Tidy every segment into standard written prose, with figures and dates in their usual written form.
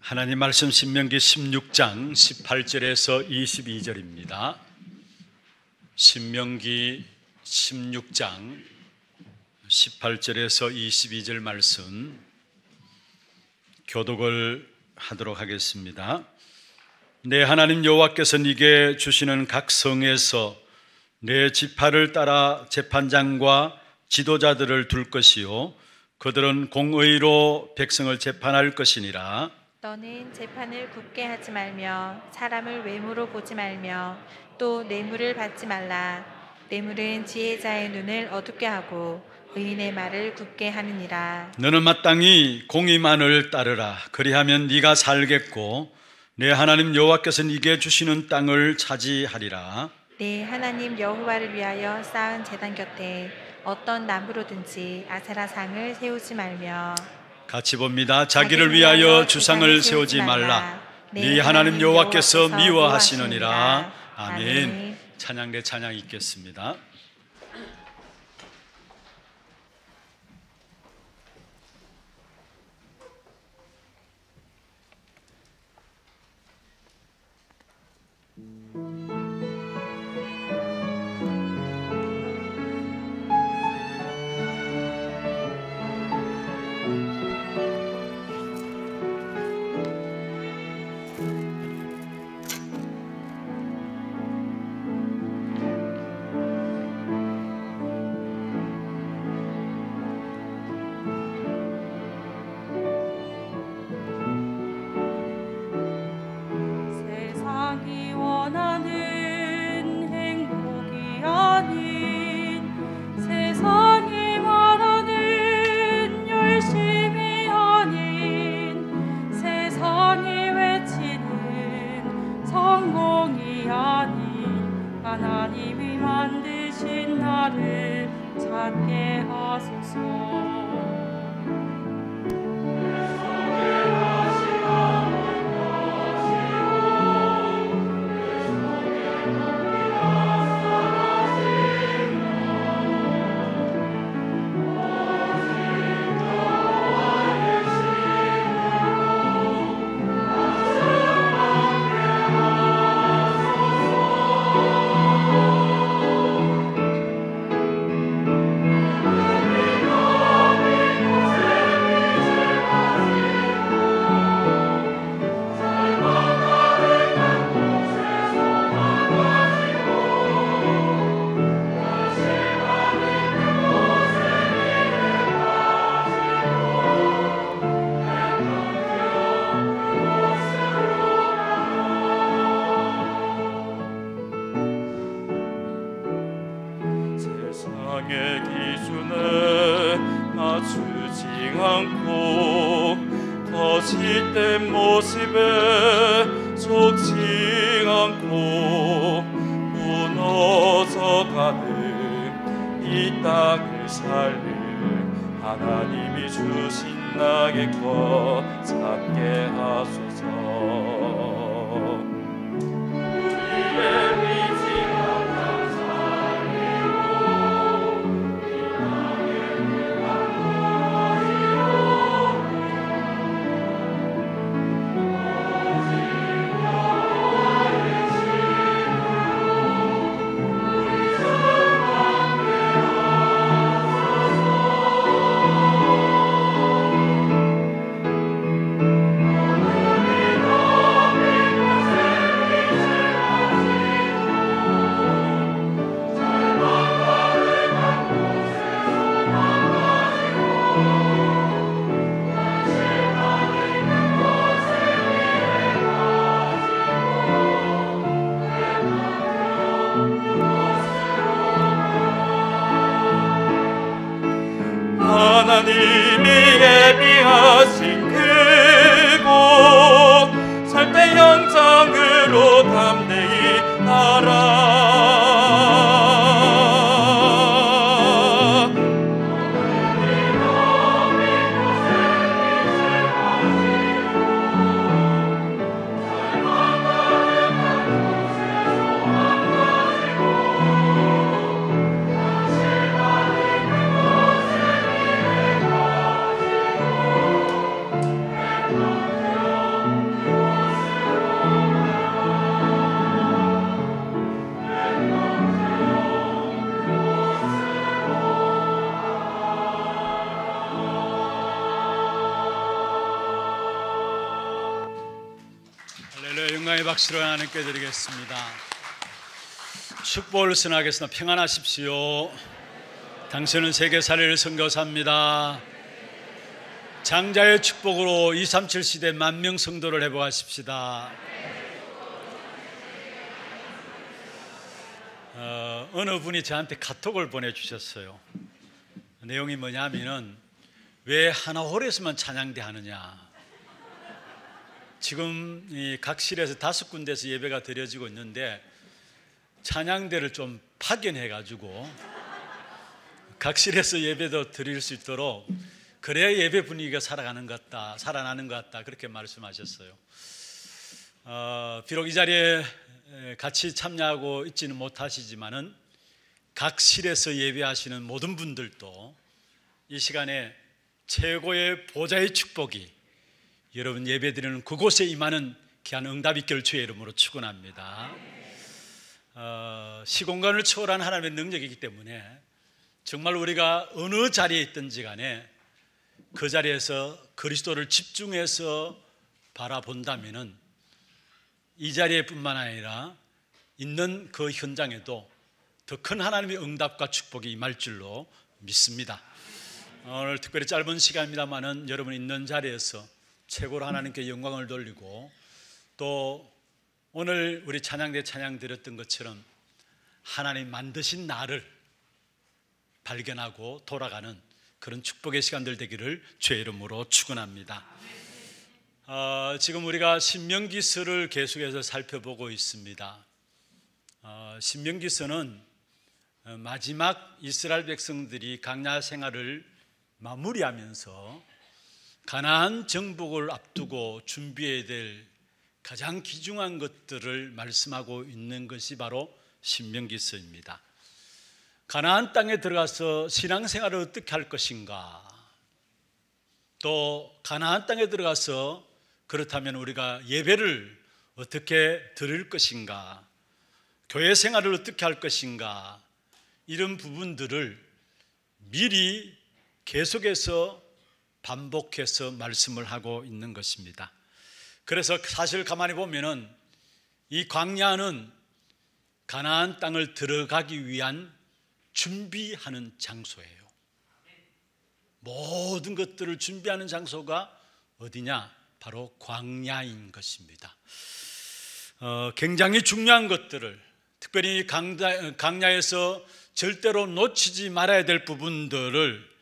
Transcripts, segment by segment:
하나님 말씀 신명기 16장 18절에서 22절입니다. 신명기 16장 18절에서 22절 말씀 교독을 하도록 하겠습니다. 내 하나님 여호와께서 네게 주시는 각 성에서 내 지파를 따라 재판장과 지도자들을 둘 것이요 그들은 공의로 백성을 재판할 것이니라. 너는 재판을 굳게 하지 말며 사람을 외모로 보지 말며 또 뇌물을 받지 말라. 뇌물은 지혜자의 눈을 어둡게 하고 의인의 말을 굳게 하느니라. 너는 마땅히 공의만을 따르라. 그리하면 네가 살겠고 내 하나님 여호와께서 네게 주시는 땅을 차지하리라. 네 하나님 여호와를 위하여 쌓은 제단 곁에 어떤 나무로든지 아세라상을 세우지 말며. 같이 봅니다. 자기를 위하여 주상을 세우지 말라. 네 하나님 여호와께서 미워하시느니라. 아멘. 찬양 대 찬양 읽겠습니다. 하나님이 만드신 나를 찾게 하소서. 거짓된 모습에 속지 않고 무너져 가는 이 땅을 살릴 하나님이 주신 나의 것 찾게 하소서. 우리의 미지가 할렐루야. 영광의 박수로 하나님께 드리겠습니다. 축복을 선하겠습니다. 평안하십시오. 당신은 세계살이를 선교사입니다. 장자의 축복으로 237 시대 만명 성도를 회복하십시다. 어느 분이 저한테 카톡을 보내주셨어요. 내용이 뭐냐면은 왜 하나홀에서만 찬양대 하느냐. 지금 이 각 실에서 5군데에서 예배가 드려지고 있는데 찬양대를 좀 파견해가지고 각 실에서 예배도 드릴 수 있도록 그래야 예배 분위기가 살아나는 것 같다 그렇게 말씀하셨어요. 비록 이 자리에 같이 참여하고 있지는 못하시지만은 각 실에서 예배하시는 모든 분들도 이 시간에 최고의 보좌의 축복이 여러분 예배드리는 그곳에 임하는 귀한 응답이 있기를 주의 이름으로 축원합니다. 시공간을 초월한 하나님의 능력이기 때문에 정말 우리가 어느 자리에 있든지 간에 그 자리에서 그리스도를 집중해서 바라본다면은 이 자리에 뿐만 아니라 있는 그 현장에도 더 큰 하나님의 응답과 축복이 임할 줄로 믿습니다. 오늘 특별히 짧은 시간입니다만은 여러분 있는 자리에서 최고로 하나님께 영광을 돌리고 또 오늘 우리 찬양대 찬양 드렸던 것처럼 하나님 만드신 나를 발견하고 돌아가는 그런 축복의 시간들 되기를 주의 이름으로 축원합니다. 지금 우리가 신명기서를 계속해서 살펴보고 있습니다. 신명기서는 마지막 이스라엘 백성들이 광야 생활을 마무리하면서 가나안 정복을 앞두고 준비해야 될 가장 귀중한 것들을 말씀하고 있는 것이 바로 신명기서입니다. 가나안 땅에 들어가서 신앙생활을 어떻게 할 것인가, 또 가나안 땅에 들어가서 그렇다면 우리가 예배를 어떻게 드릴 것인가, 교회 생활을 어떻게 할 것인가, 이런 부분들을 미리 계속해서 반복해서 말씀을 하고 있는 것입니다. 그래서 사실 가만히 보면은 이 광야는 가나안 땅을 들어가기 위한 준비하는 장소예요. 모든 것들을 준비하는 장소가 어디냐? 바로 광야인 것입니다. 굉장히 중요한 것들을, 특별히 광야에서 절대로 놓치지 말아야 될 부분들을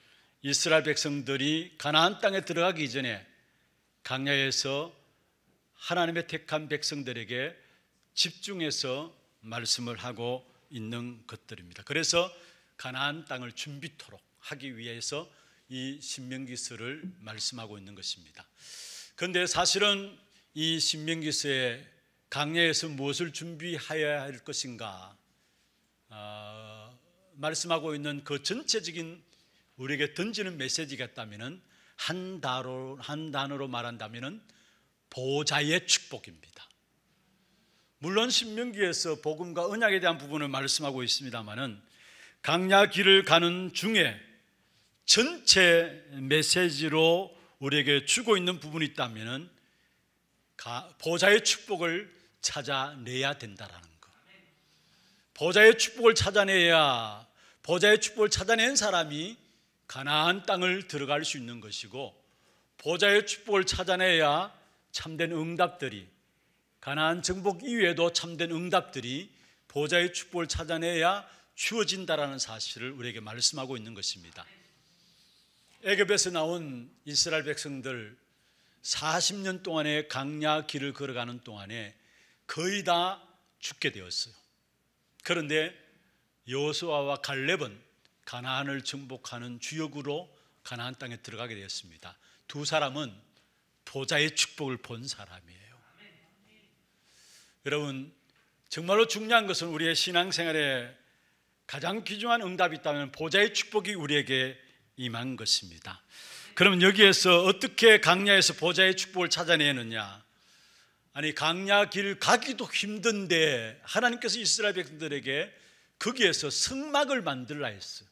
이스라엘 백성들이 가나안 땅에 들어가기 전에 광야에서 하나님의 택한 백성들에게 집중해서 말씀을 하고 있는 것들입니다. 그래서 가나안 땅을 준비토록 하기 위해서 이 신명기서를 말씀하고 있는 것입니다. 그런데 사실은 이 신명기서에 광야에서 무엇을 준비해야 할 것인가 말씀하고 있는 그 전체적인 우리에게 던지는 메시지가 있다면 한 단어로 말한다면 보좌의 축복입니다. 물론 신명기에서 복음과 언약에 대한 부분을 말씀하고 있습니다만은 광야 길을 가는 중에 전체 메시지로 우리에게 주고 있는 부분이 있다면 보좌의 축복을 찾아내야 된다라는 것. 보좌의 축복을 찾아내야, 보좌의 축복을 찾아낸 사람이 가나안 땅을 들어갈 수 있는 것이고, 보좌의 축복을 찾아내야 참된 응답들이, 가나안 정복 이후에도 참된 응답들이 보좌의 축복을 찾아내야 주어진다라는 사실을 우리에게 말씀하고 있는 것입니다. 애굽에서 나온 이스라엘 백성들 40년 동안의 광야 길을 걸어가는 동안에 거의 다 죽게 되었어요. 그런데 여호수아와 갈렙은 가나안을 정복하는 주역으로 가나안 땅에 들어가게 되었습니다. 두 사람은 보좌의 축복을 본 사람이에요. 여러분, 정말로 중요한 것은 우리의 신앙생활에 가장 귀중한 응답이 있다면 보좌의 축복이 우리에게 임한 것입니다. 그러면 여기에서 어떻게 광야에서 보좌의 축복을 찾아내느냐? 아니, 광야 길 가기도 힘든데 하나님께서 이스라엘 백성들에게 거기에서 성막을 만들라 했어요.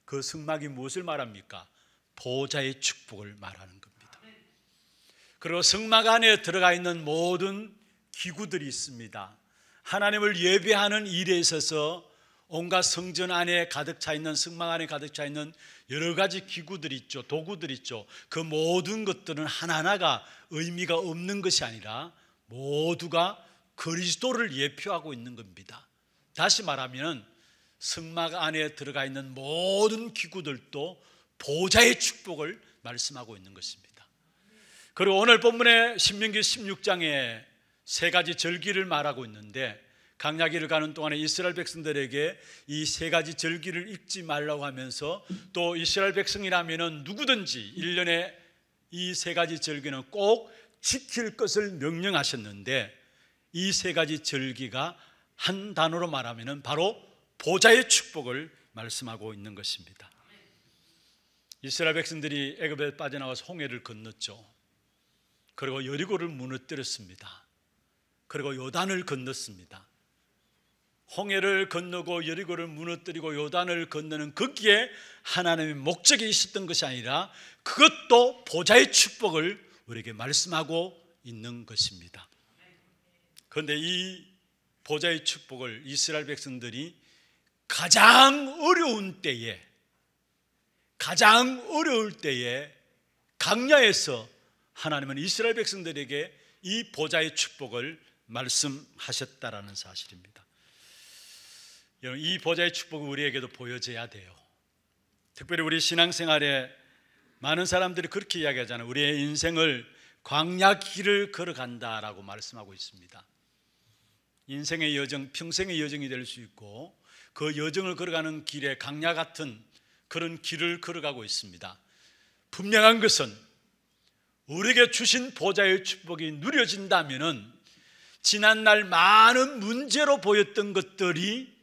그 성막이 무엇을 말합니까? 보좌의 축복을 말하는 겁니다. 그리고 성막 안에 들어가 있는 모든 기구들이 있습니다. 하나님을 예배하는 일에 있어서 온갖 성전 안에 가득 차 있는, 성막 안에 가득 차 있는 여러 가지 기구들이 있죠. 도구들이 있죠. 그 모든 것들은 하나하나가 의미가 없는 것이 아니라 모두가 그리스도를 예표하고 있는 겁니다. 다시 말하면 성막 안에 들어가 있는 모든 기구들도 보좌의 축복을 말씀하고 있는 것입니다. 그리고 오늘 본문의 신명기 16장에 세 가지 절기를 말하고 있는데, 광야길을 가는 동안에 이스라엘 백성들에게 이 세 가지 절기를 잊지 말라고 하면서, 또 이스라엘 백성이라면 누구든지 1년에 이 세 가지 절기는 꼭 지킬 것을 명령하셨는데, 이 세 가지 절기가 한 단어로 말하면 바로 보좌의 축복을 말씀하고 있는 것입니다. 이스라엘 백성들이 애굽에 빠져나와서 홍해를 건넜죠. 그리고 여리고를 무너뜨렸습니다. 그리고 요단을 건넜습니다. 홍해를 건너고 여리고를 무너뜨리고 요단을 건너는 거기에 하나님의 목적이 있었던 것이 아니라 그것도 보좌의 축복을 우리에게 말씀하고 있는 것입니다. 그런데 이 보좌의 축복을 이스라엘 백성들이 가장 어려울 때에 광야에서 하나님은 이스라엘 백성들에게 이 보좌의 축복을 말씀하셨다라는 사실입니다. 이 보좌의 축복이 우리에게도 보여져야 돼요. 특별히 우리 신앙생활에 많은 사람들이 그렇게 이야기하잖아요. 우리의 인생을 광야 길을 걸어간다라고 말씀하고 있습니다. 인생의 여정, 평생의 여정이 될 수 있고, 그 여정을 걸어가는 길에 광야 같은 그런 길을 걸어가고 있습니다. 분명한 것은 우리에게 주신 보좌의 축복이 누려진다면은 지난날 많은 문제로 보였던 것들이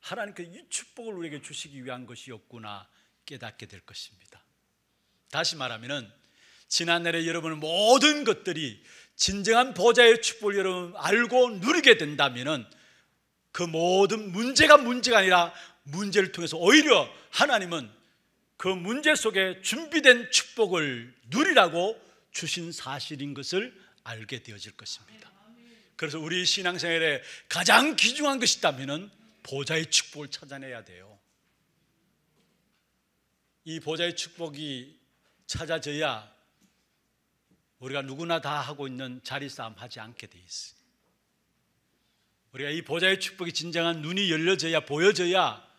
하나님께서 이 축복을 우리에게 주시기 위한 것이었구나 깨닫게 될 것입니다. 다시 말하면 지난날에 여러분의 모든 것들이 진정한 보좌의 축복을 여러분 알고 누리게 된다면 그 모든 문제가 아니라 문제를 통해서 오히려 하나님은 그 문제 속에 준비된 축복을 누리라고 주신 사실인 것을 알게 되어질 것입니다. 그래서 우리 신앙생활에 가장 귀중한 것이 있다면 보좌의 축복을 찾아내야 돼요. 이 보좌의 축복이 찾아져야 우리가 누구나 다 하고 있는 자리싸움 하지 않게 돼 있어요. 우리가 이 보좌의 축복이 진정한 눈이 열려져야, 보여져야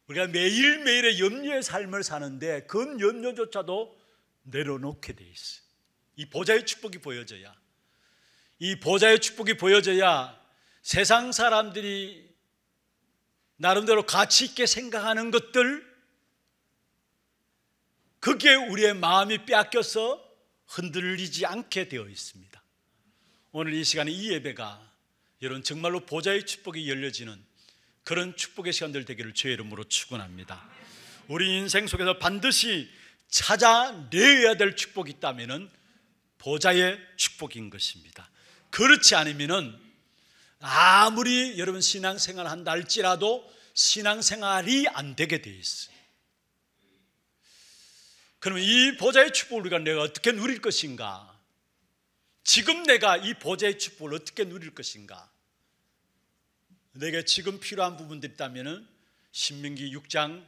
우리가 매일매일의 염려의 삶을 사는데 그 염려조차도 내려놓게 돼 있어요. 이 보좌의 축복이 보여져야, 이 보좌의 축복이 보여져야 세상 사람들이 나름대로 가치 있게 생각하는 것들, 거기에 우리의 마음이 빼앗겨서 흔들리지 않게 되어 있습니다. 오늘 이 시간에 이 예배가 여러분 정말로 보좌의 축복이 열려지는 그런 축복의 시간들 되기를 주의 이름으로 축원합니다. 우리 인생 속에서 반드시 찾아내야 될 축복이 있다면 보좌의 축복인 것입니다. 그렇지 않으면 아무리 여러분 신앙생활을 한다 할지라도 신앙생활이 안 되게 돼 있어요. 그러면 이 보좌의 축복을 우리가 내가 어떻게 누릴 것인가? 지금 내가 이 보좌의 축복을 어떻게 누릴 것인가? 내게 지금 필요한 부분들이 있다면 신명기 6장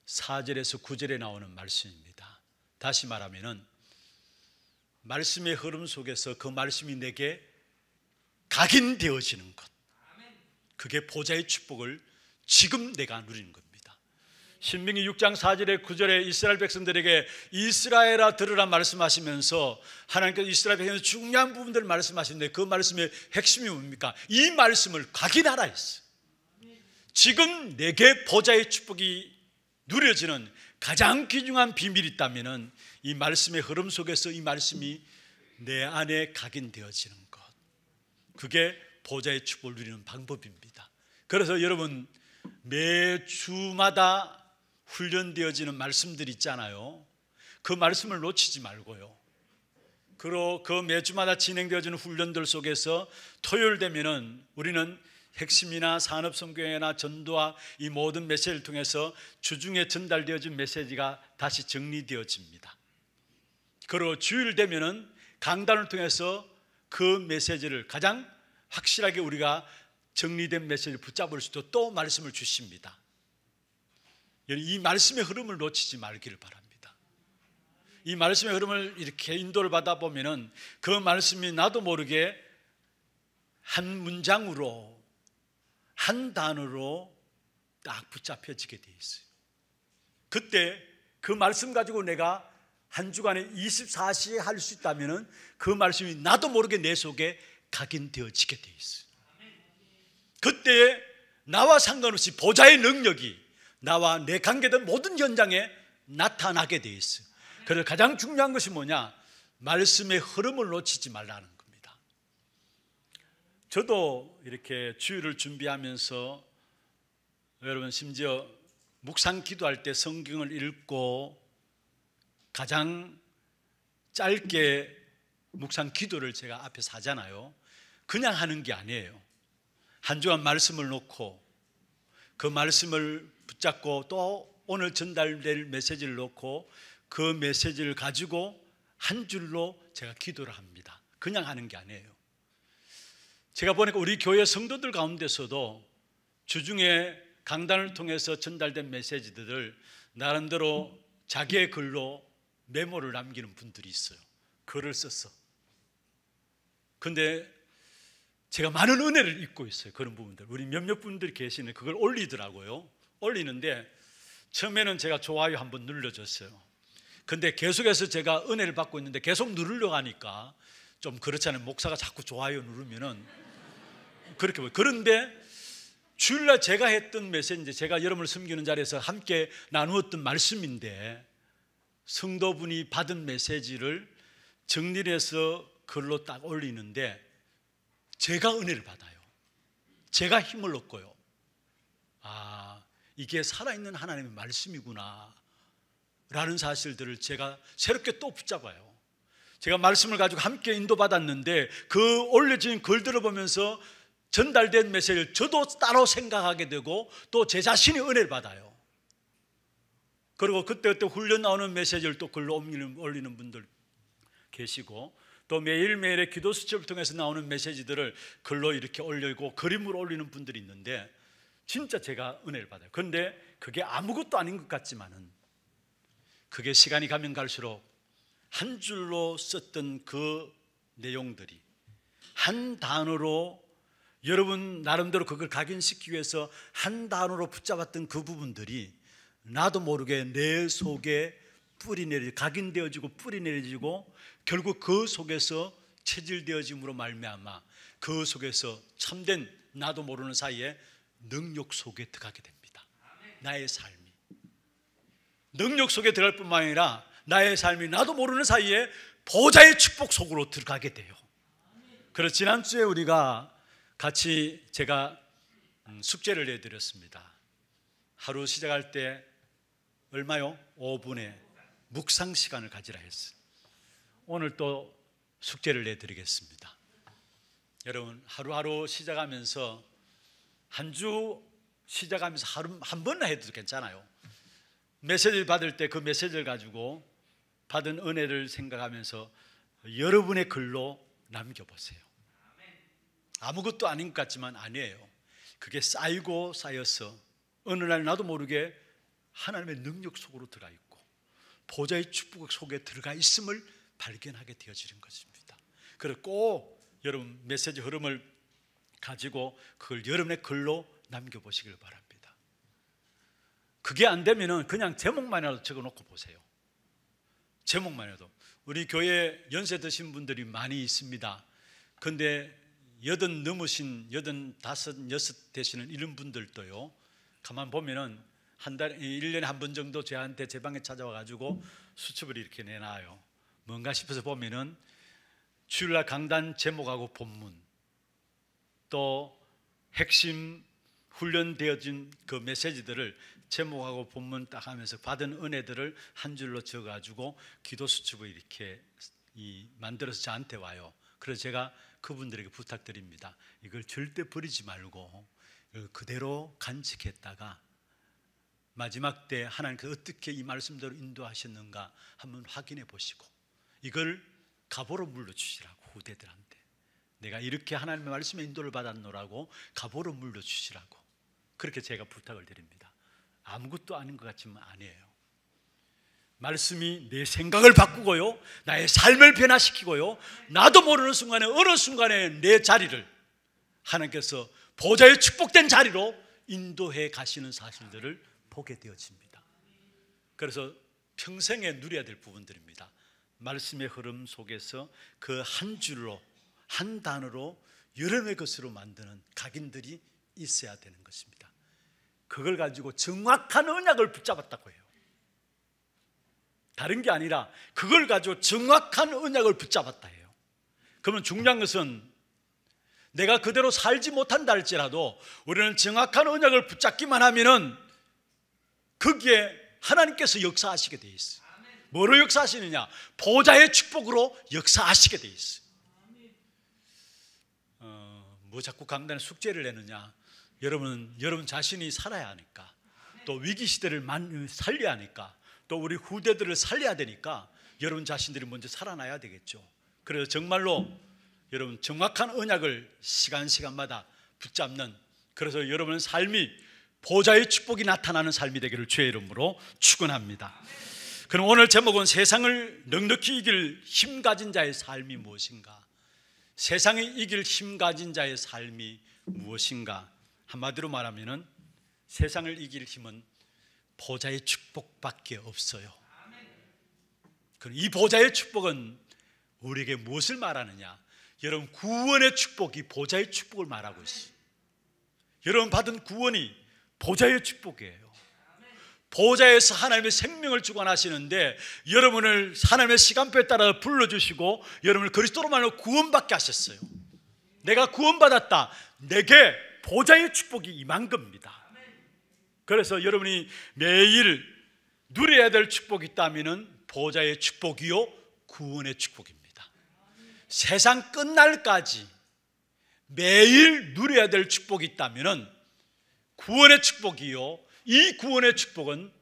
4절에서 9절에 나오는 말씀입니다. 다시 말하면 말씀의 흐름 속에서 그 말씀이 내게 각인되어지는 것, 그게 보좌의 축복을 지금 내가 누리는 겁니다. 신명기 6장 4절에 9절에 이스라엘 백성들에게 이스라엘아 들으라 말씀하시면서 하나님께서 이스라엘 백성의 중요한 부분들을 말씀하시는데 그 말씀의 핵심이 뭡니까? 이 말씀을 각인하라 했어요. 지금 내게 보좌의 축복이 누려지는 가장 귀중한 비밀이 있다면 이 말씀의 흐름 속에서 이 말씀이 내 안에 각인되어지는 것, 그게 보좌의 축복을 누리는 방법입니다. 그래서 여러분 매주마다 훈련되어지는 말씀들이 있잖아요. 그 말씀을 놓치지 말고요. 그리고 그 매주마다 진행되어지는 훈련들 속에서 토요일 되면은 우리는 핵심이나 산업성경이나 전도와 이 모든 메시지를 통해서 주중에 전달되어진 메시지가 다시 정리되어집니다. 그리고 주일 되면은 강단을 통해서 그 메시지를 가장 확실하게 우리가 정리된 메시지를 붙잡을 수 있도록 또 말씀을 주십니다. 이 말씀의 흐름을 놓치지 말기를 바랍니다. 이 말씀의 흐름을 이렇게 인도를 받아 보면은 그 말씀이 나도 모르게 한 문장으로, 한 단어로 딱 붙잡혀지게 돼 있어요. 그때 그 말씀 가지고 내가 한 주간에 24시에 할 수 있다면 그 말씀이 나도 모르게 내 속에 각인되어지게 돼 있어요. 그때 나와 상관없이 보좌의 능력이 나와 내 관계된 모든 현장에 나타나게 돼 있어요. 그래서 가장 중요한 것이 뭐냐? 말씀의 흐름을 놓치지 말라는 겁니다. 저도 이렇게 주일을 준비하면서 여러분 심지어 묵상 기도할 때 성경을 읽고 가장 짧게 묵상 기도를 제가 앞에서 하잖아요. 그냥 하는 게 아니에요. 한 주간 말씀을 놓고 그 말씀을 붙잡고 또 오늘 전달될 메시지를 놓고 그 메시지를 가지고 한 줄로 제가 기도를 합니다. 그냥 하는 게 아니에요. 제가 보니까 우리 교회 성도들 가운데서도 주중에 강단을 통해서 전달된 메시지들을 나름대로 자기의 글로 메모를 남기는 분들이 있어요. 글을 써서. 근데 제가 많은 은혜를 입고 있어요. 그런 부분들. 우리 몇몇 분들이 계시는 그걸 올리더라고요. 올리는데 처음에는 제가 좋아요 한번 눌러줬어요. 근데 계속해서 제가 은혜를 받고 있는데 계속 누르려고 하니까 좀 그렇잖아요. 목사가 자꾸 좋아요 누르면은 그렇게 보여요. 그런데 주일날 제가 했던 메시지, 제가 여러분을 섬기는 자리에서 함께 나누었던 말씀인데 성도분이 받은 메시지를 정리를 해서 글로 딱 올리는데 제가 은혜를 받아요. 제가 힘을 얻고요. 아, 이게 살아있는 하나님의 말씀이구나 라는 사실들을 제가 새롭게 또 붙잡아요. 제가 말씀을 가지고 함께 인도받았는데 그 올려진 글들을 보면서 전달된 메시지를 저도 따로 생각하게 되고 또 제 자신이 은혜를 받아요. 그리고 그때 훈련 나오는 메시지를 또 글로 올리는 분들 계시고 또 매일매일의 기도 수첩을 통해서 나오는 메시지들을 글로 이렇게 올리고 그림으로 올리는 분들이 있는데 진짜 제가 은혜를 받아요. 그런데 그게 아무것도 아닌 것 같지만은 그게 시간이 가면 갈수록 한 줄로 썼던 그 내용들이 한 단어로 여러분 나름대로 그걸 각인시키기 위해서 한 단어로 붙잡았던 그 부분들이 나도 모르게 내 속에 각인되어지고 뿌리 내려지고 결국 그 속에서 체질되어짐으로 말미암아 그 속에서 참된 나도 모르는 사이에 능력 속에 들어가게 됩니다. 나의 삶이 능력 속에 들어갈 뿐만 아니라 나의 삶이 나도 모르는 사이에 보좌의 축복 속으로 들어가게 돼요. 그래서 지난주에 우리가 같이 제가 숙제를 내드렸습니다. 하루 시작할 때 얼마요? 5분의 묵상 시간을 가지라 했어요. 오늘 또 숙제를 내드리겠습니다. 여러분 하루하루 시작하면서 한 주 시작하면서 하루 한 번이나 해도 괜찮아요. 메시지를 받을 때 그 메시지를 가지고 받은 은혜를 생각하면서 여러분의 글로 남겨보세요. 아무것도 아닌 것 같지만 아니에요. 그게 쌓이고 쌓여서 어느 날 나도 모르게 하나님의 능력 속으로 들어가 있고 보좌의 축복 속에 들어가 있음을 발견하게 되어지는 것입니다. 그래서 꼭 여러분 메시지 흐름을 가지고 그걸 여러분의 글로 남겨보시길 바랍니다. 그게 안 되면 그냥 제목만이라도 적어놓고 보세요. 제목만 해도. 우리 교회 연세 드신 분들이 많이 있습니다. 그런데 80 넘으신 85, 6 되시는 이런 분들도요 가만 보면은 한 달에 1년에 한 번 정도 저한테 제 방에 찾아와 가지고 수첩을 이렇게 내놔요. 뭔가 싶어서 보면은 주일날 강단 제목하고 본문 또 핵심 훈련되어진 그 메시지들을 제목하고 본문 딱 하면서 받은 은혜들을 한 줄로 적어가지고 기도 수첩을 이렇게 만들어서 저한테 와요. 그래서 제가 그분들에게 부탁드립니다. 이걸 절대 버리지 말고 그대로 간직했다가 마지막 때 하나님께서 어떻게 이 말씀대로 인도하셨는가 한번 확인해 보시고 이걸 갑오로 물려주시라고, 후대들한테 내가 이렇게 하나님의 말씀에 인도를 받았노라고 갑오로 물려주시라고 그렇게 제가 부탁을 드립니다. 아무것도 아닌 것 같지만 아니에요. 말씀이 내 생각을 바꾸고요, 나의 삶을 변화시키고요, 나도 모르는 순간에 어느 순간에 내 자리를 하나님께서 보좌의 축복된 자리로 인도해 가시는 사실들을 보게 되어집니다. 그래서 평생에 누려야 될 부분들입니다. 말씀의 흐름 속에서 그 한 줄로, 한 단어로 여러분의 것으로 만드는 각인들이 있어야 되는 것입니다. 그걸 가지고 정확한 언약을 붙잡았다고 해요. 다른 게 아니라 그걸 가지고 정확한 언약을 붙잡았다 해요. 그러면 중요한 것은 내가 그대로 살지 못한다 할지라도 우리는 정확한 언약을 붙잡기만 하면은 거기에 하나님께서 역사하시게 돼 있어요. 뭐로 역사하시느냐? 보좌의 축복으로 역사하시게 돼 있어요. 뭐 자꾸 강단에 숙제를 내느냐? 여러분 자신이 살아야 하니까, 또 위기 시대를 살려야 하니까, 또 우리 후대들을 살려야 되니까 여러분 자신들이 먼저 살아나야 되겠죠. 그래서 정말로 여러분 정확한 언약을 시간마다 붙잡는, 그래서 여러분의 삶이 보좌의 축복이 나타나는 삶이 되기를 주의 이름으로 축원합니다. 그럼 오늘 제목은 세상을 넉넉히 이길 힘 가진 자의 삶이 무엇인가? 세상을 이길 힘 가진 자의 삶이 무엇인가? 한마디로 말하면은 세상을 이길 힘은 보좌의 축복밖에 없어요. 그럼 이 보좌의 축복은 우리에게 무엇을 말하느냐? 여러분 구원의 축복이 보좌의 축복을 말하고 있어요. 여러분 받은 구원이 보좌의 축복이에요. 보좌에서 하나님의 생명을 주관하시는데 여러분을 하나님의 시간표에 따라 불러주시고 여러분을 그리스도로 말로 구원받게 하셨어요. 내가 구원받았다, 내게 보좌의 축복이 임한 겁니다. 그래서 여러분이 매일 누려야 될 축복이 있다면 보좌의 축복이요 구원의 축복입니다. 세상 끝날까지 매일 누려야 될 축복이 있다면 구원의 축복이요, 이 구원의 축복은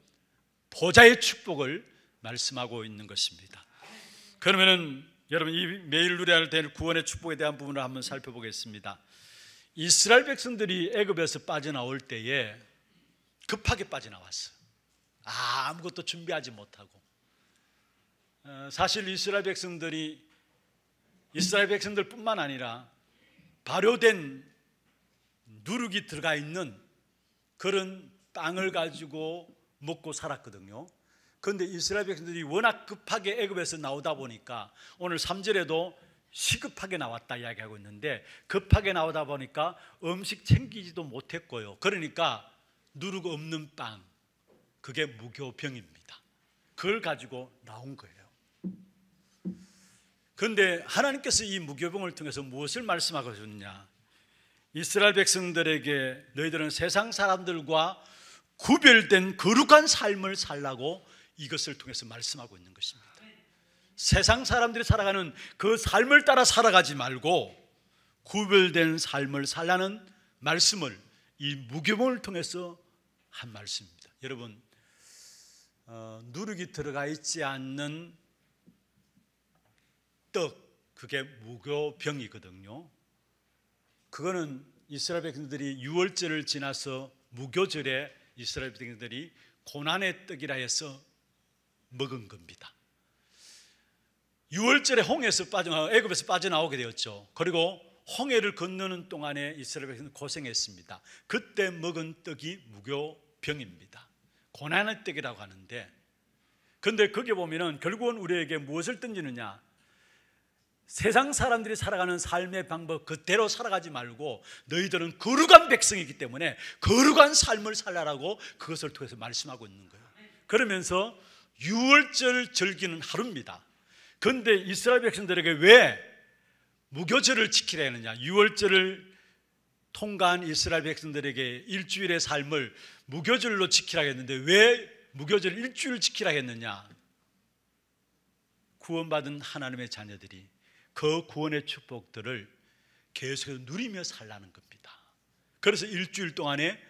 보좌의 축복을 말씀하고 있는 것입니다. 그러면은 여러분 이 매일 누려야 될 구원의 축복에 대한 부분을 한번 살펴보겠습니다. 이스라엘 백성들이 애굽에서 빠져나올 때에 급하게 빠져나왔어요. 아무것도 준비하지 못하고. 사실 이스라엘 백성들뿐만 아니라 발효된 누룩이 들어가 있는 그런 빵을 가지고 먹고 살았거든요. 그런데 이스라엘 백성들이 워낙 급하게 애굽에서 나오다 보니까 오늘 3절에도 시급하게 나왔다 이야기하고 있는데, 급하게 나오다 보니까 음식 챙기지도 못했고요. 그러니까 누룩 없는 빵, 그게 무교병입니다. 그걸 가지고 나온 거예요. 그런데 하나님께서 이 무교병을 통해서 무엇을 말씀하고 계셨느냐? 이스라엘 백성들에게 너희들은 세상 사람들과 구별된 거룩한 삶을 살라고 이것을 통해서 말씀하고 있는 것입니다. 세상 사람들이 살아가는 그 삶을 따라 살아가지 말고 구별된 삶을 살라는 말씀을 이 무교병을 통해서 한 말씀입니다. 여러분, 누룩이 들어가 있지 않는 떡, 그게 무교병이거든요. 그거는 이스라엘 백성들이 유월절을 지나서 무교절에 이스라엘 백성들이 고난의 떡이라 해서 먹은 겁니다. 유월절에 애굽에서 빠져나오게 되었죠. 그리고 홍해를 건너는 동안에 이스라엘 백성은 고생했습니다. 그때 먹은 떡이 무교병입니다. 고난의 떡이라고 하는데, 그런데 거기 보면은 결국은 우리에게 무엇을 던지느냐? 세상 사람들이 살아가는 삶의 방법 그대로 살아가지 말고 너희들은 거룩한 백성이기 때문에 거룩한 삶을 살라라고 그것을 통해서 말씀하고 있는 거예요. 그러면서 유월절 즐기는 하루입니다. 그런데 이스라엘 백성들에게 왜 무교절을 지키라 했느냐? 유월절을 통과한 이스라엘 백성들에게 일주일의 삶을 무교절로 지키라 했는데 왜 무교절 일주일 지키라 했느냐? 구원받은 하나님의 자녀들이 그 구원의 축복들을 계속해서 누리며 살라는 겁니다. 그래서 일주일 동안에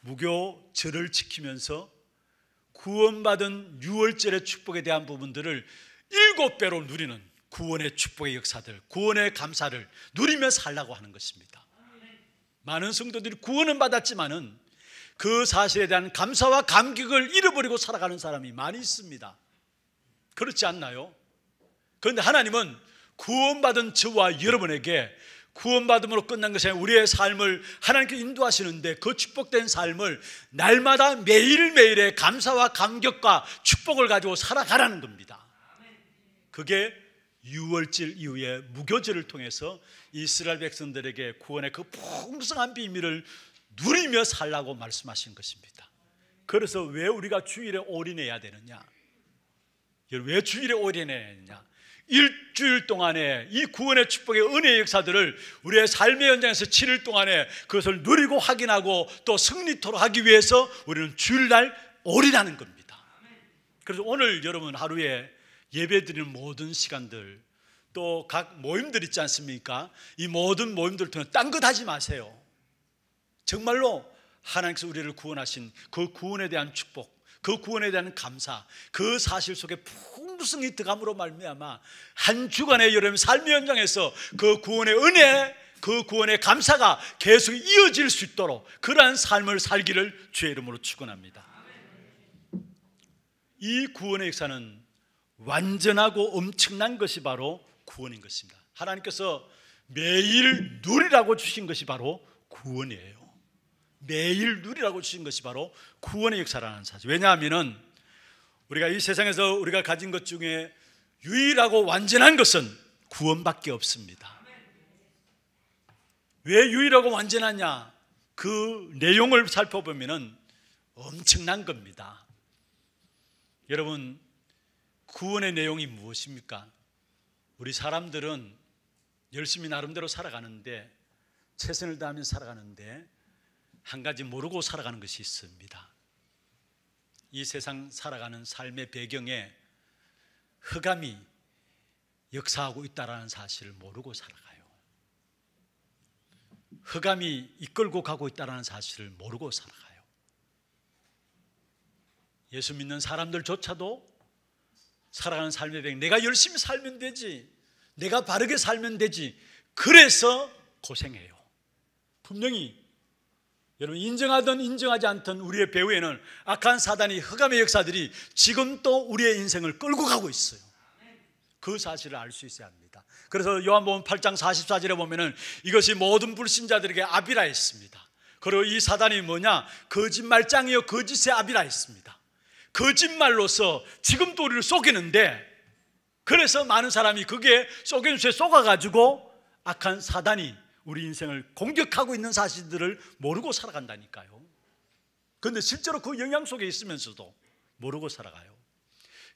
무교절을 지키면서 구원받은 유월절의 축복에 대한 부분들을 7배로 누리는 구원의 축복의 역사들, 구원의 감사를 누리며 살라고 하는 것입니다. 많은 성도들이 구원은 받았지만은 그 사실에 대한 감사와 감격을 잃어버리고 살아가는 사람이 많이 있습니다. 그렇지 않나요? 그런데 하나님은 구원받은 저와 여러분에게 구원받음으로 끝난 것이 아니라 우리의 삶을 하나님께 인도하시는데 그 축복된 삶을 날마다 매일매일의 감사와 감격과 축복을 가지고 살아가라는 겁니다. 그게 유월절 이후에 무교절을 통해서 이스라엘 백성들에게 구원의 그 풍성한 비밀을 누리며 살라고 말씀하신 것입니다. 그래서 왜 우리가 주일에 올인해야 되느냐? 왜 주일에 올인해야 되느냐? 일주일 동안에 이 구원의 축복의 은혜의 역사들을 우리의 삶의 현장에서 7일 동안에 그것을 누리고 확인하고 또 승리토록 하기 위해서 우리는 주일날 올인하는 겁니다. 그래서 오늘 여러분 하루에 예배드리는 모든 시간들 또 각 모임들 있지 않습니까? 이 모든 모임들을 통해 딴 것 하지 마세요. 정말로 하나님께서 우리를 구원하신 그 구원에 대한 축복, 그 구원에 대한 감사, 그 사실 속에 풍성히 들어감으로 말미암아 한 주간의 여러분 삶의 현장에서 그 구원의 은혜, 그 구원의 감사가 계속 이어질 수 있도록 그러한 삶을 살기를 주의 이름으로 축원합니다. 이 구원의 역사는 완전하고 엄청난 것이 바로 구원인 것입니다. 하나님께서 매일 누리라고 주신 것이 바로 구원이에요. 매일 누리라고 주신 것이 바로 구원의 역사라는 사실. 왜냐하면 우리가 이 세상에서 우리가 가진 것 중에 유일하고 완전한 것은 구원밖에 없습니다. 왜 유일하고 완전하냐? 그 내용을 살펴보면 엄청난 겁니다. 여러분, 구원의 내용이 무엇입니까? 우리 사람들은 열심히 나름대로 살아가는데, 최선을 다하며 살아가는데 한 가지 모르고 살아가는 것이 있습니다. 이 세상 살아가는 삶의 배경에 흑암이 역사하고 있다는 사실을 모르고 살아가요. 흑암이 이끌고 가고 있다는 사실을 모르고 살아가요. 예수 믿는 사람들조차도 살아가는 삶의 배경, 내가 열심히 살면 되지, 내가 바르게 살면 되지, 그래서 고생해요. 분명히 여러분, 인정하든 인정하지 않든 우리의 배후에는 악한 사단이, 흑암의 역사들이 지금 또 우리의 인생을 끌고 가고 있어요. 그 사실을 알 수 있어야 합니다. 그래서 요한복음 8장 44절에 보면은 이것이 모든 불신자들에게 압이라 했습니다. 그리고 이 사단이 뭐냐? 거짓말장이요 거짓의 압이라 했습니다. 거짓말로서 지금도 우리를 속이는데, 그래서 많은 사람이 그게 속인 수에 속아가지고 악한 사단이 우리 인생을 공격하고 있는 사실들을 모르고 살아간다니까요. 그런데 실제로 그 영향 속에 있으면서도 모르고 살아가요.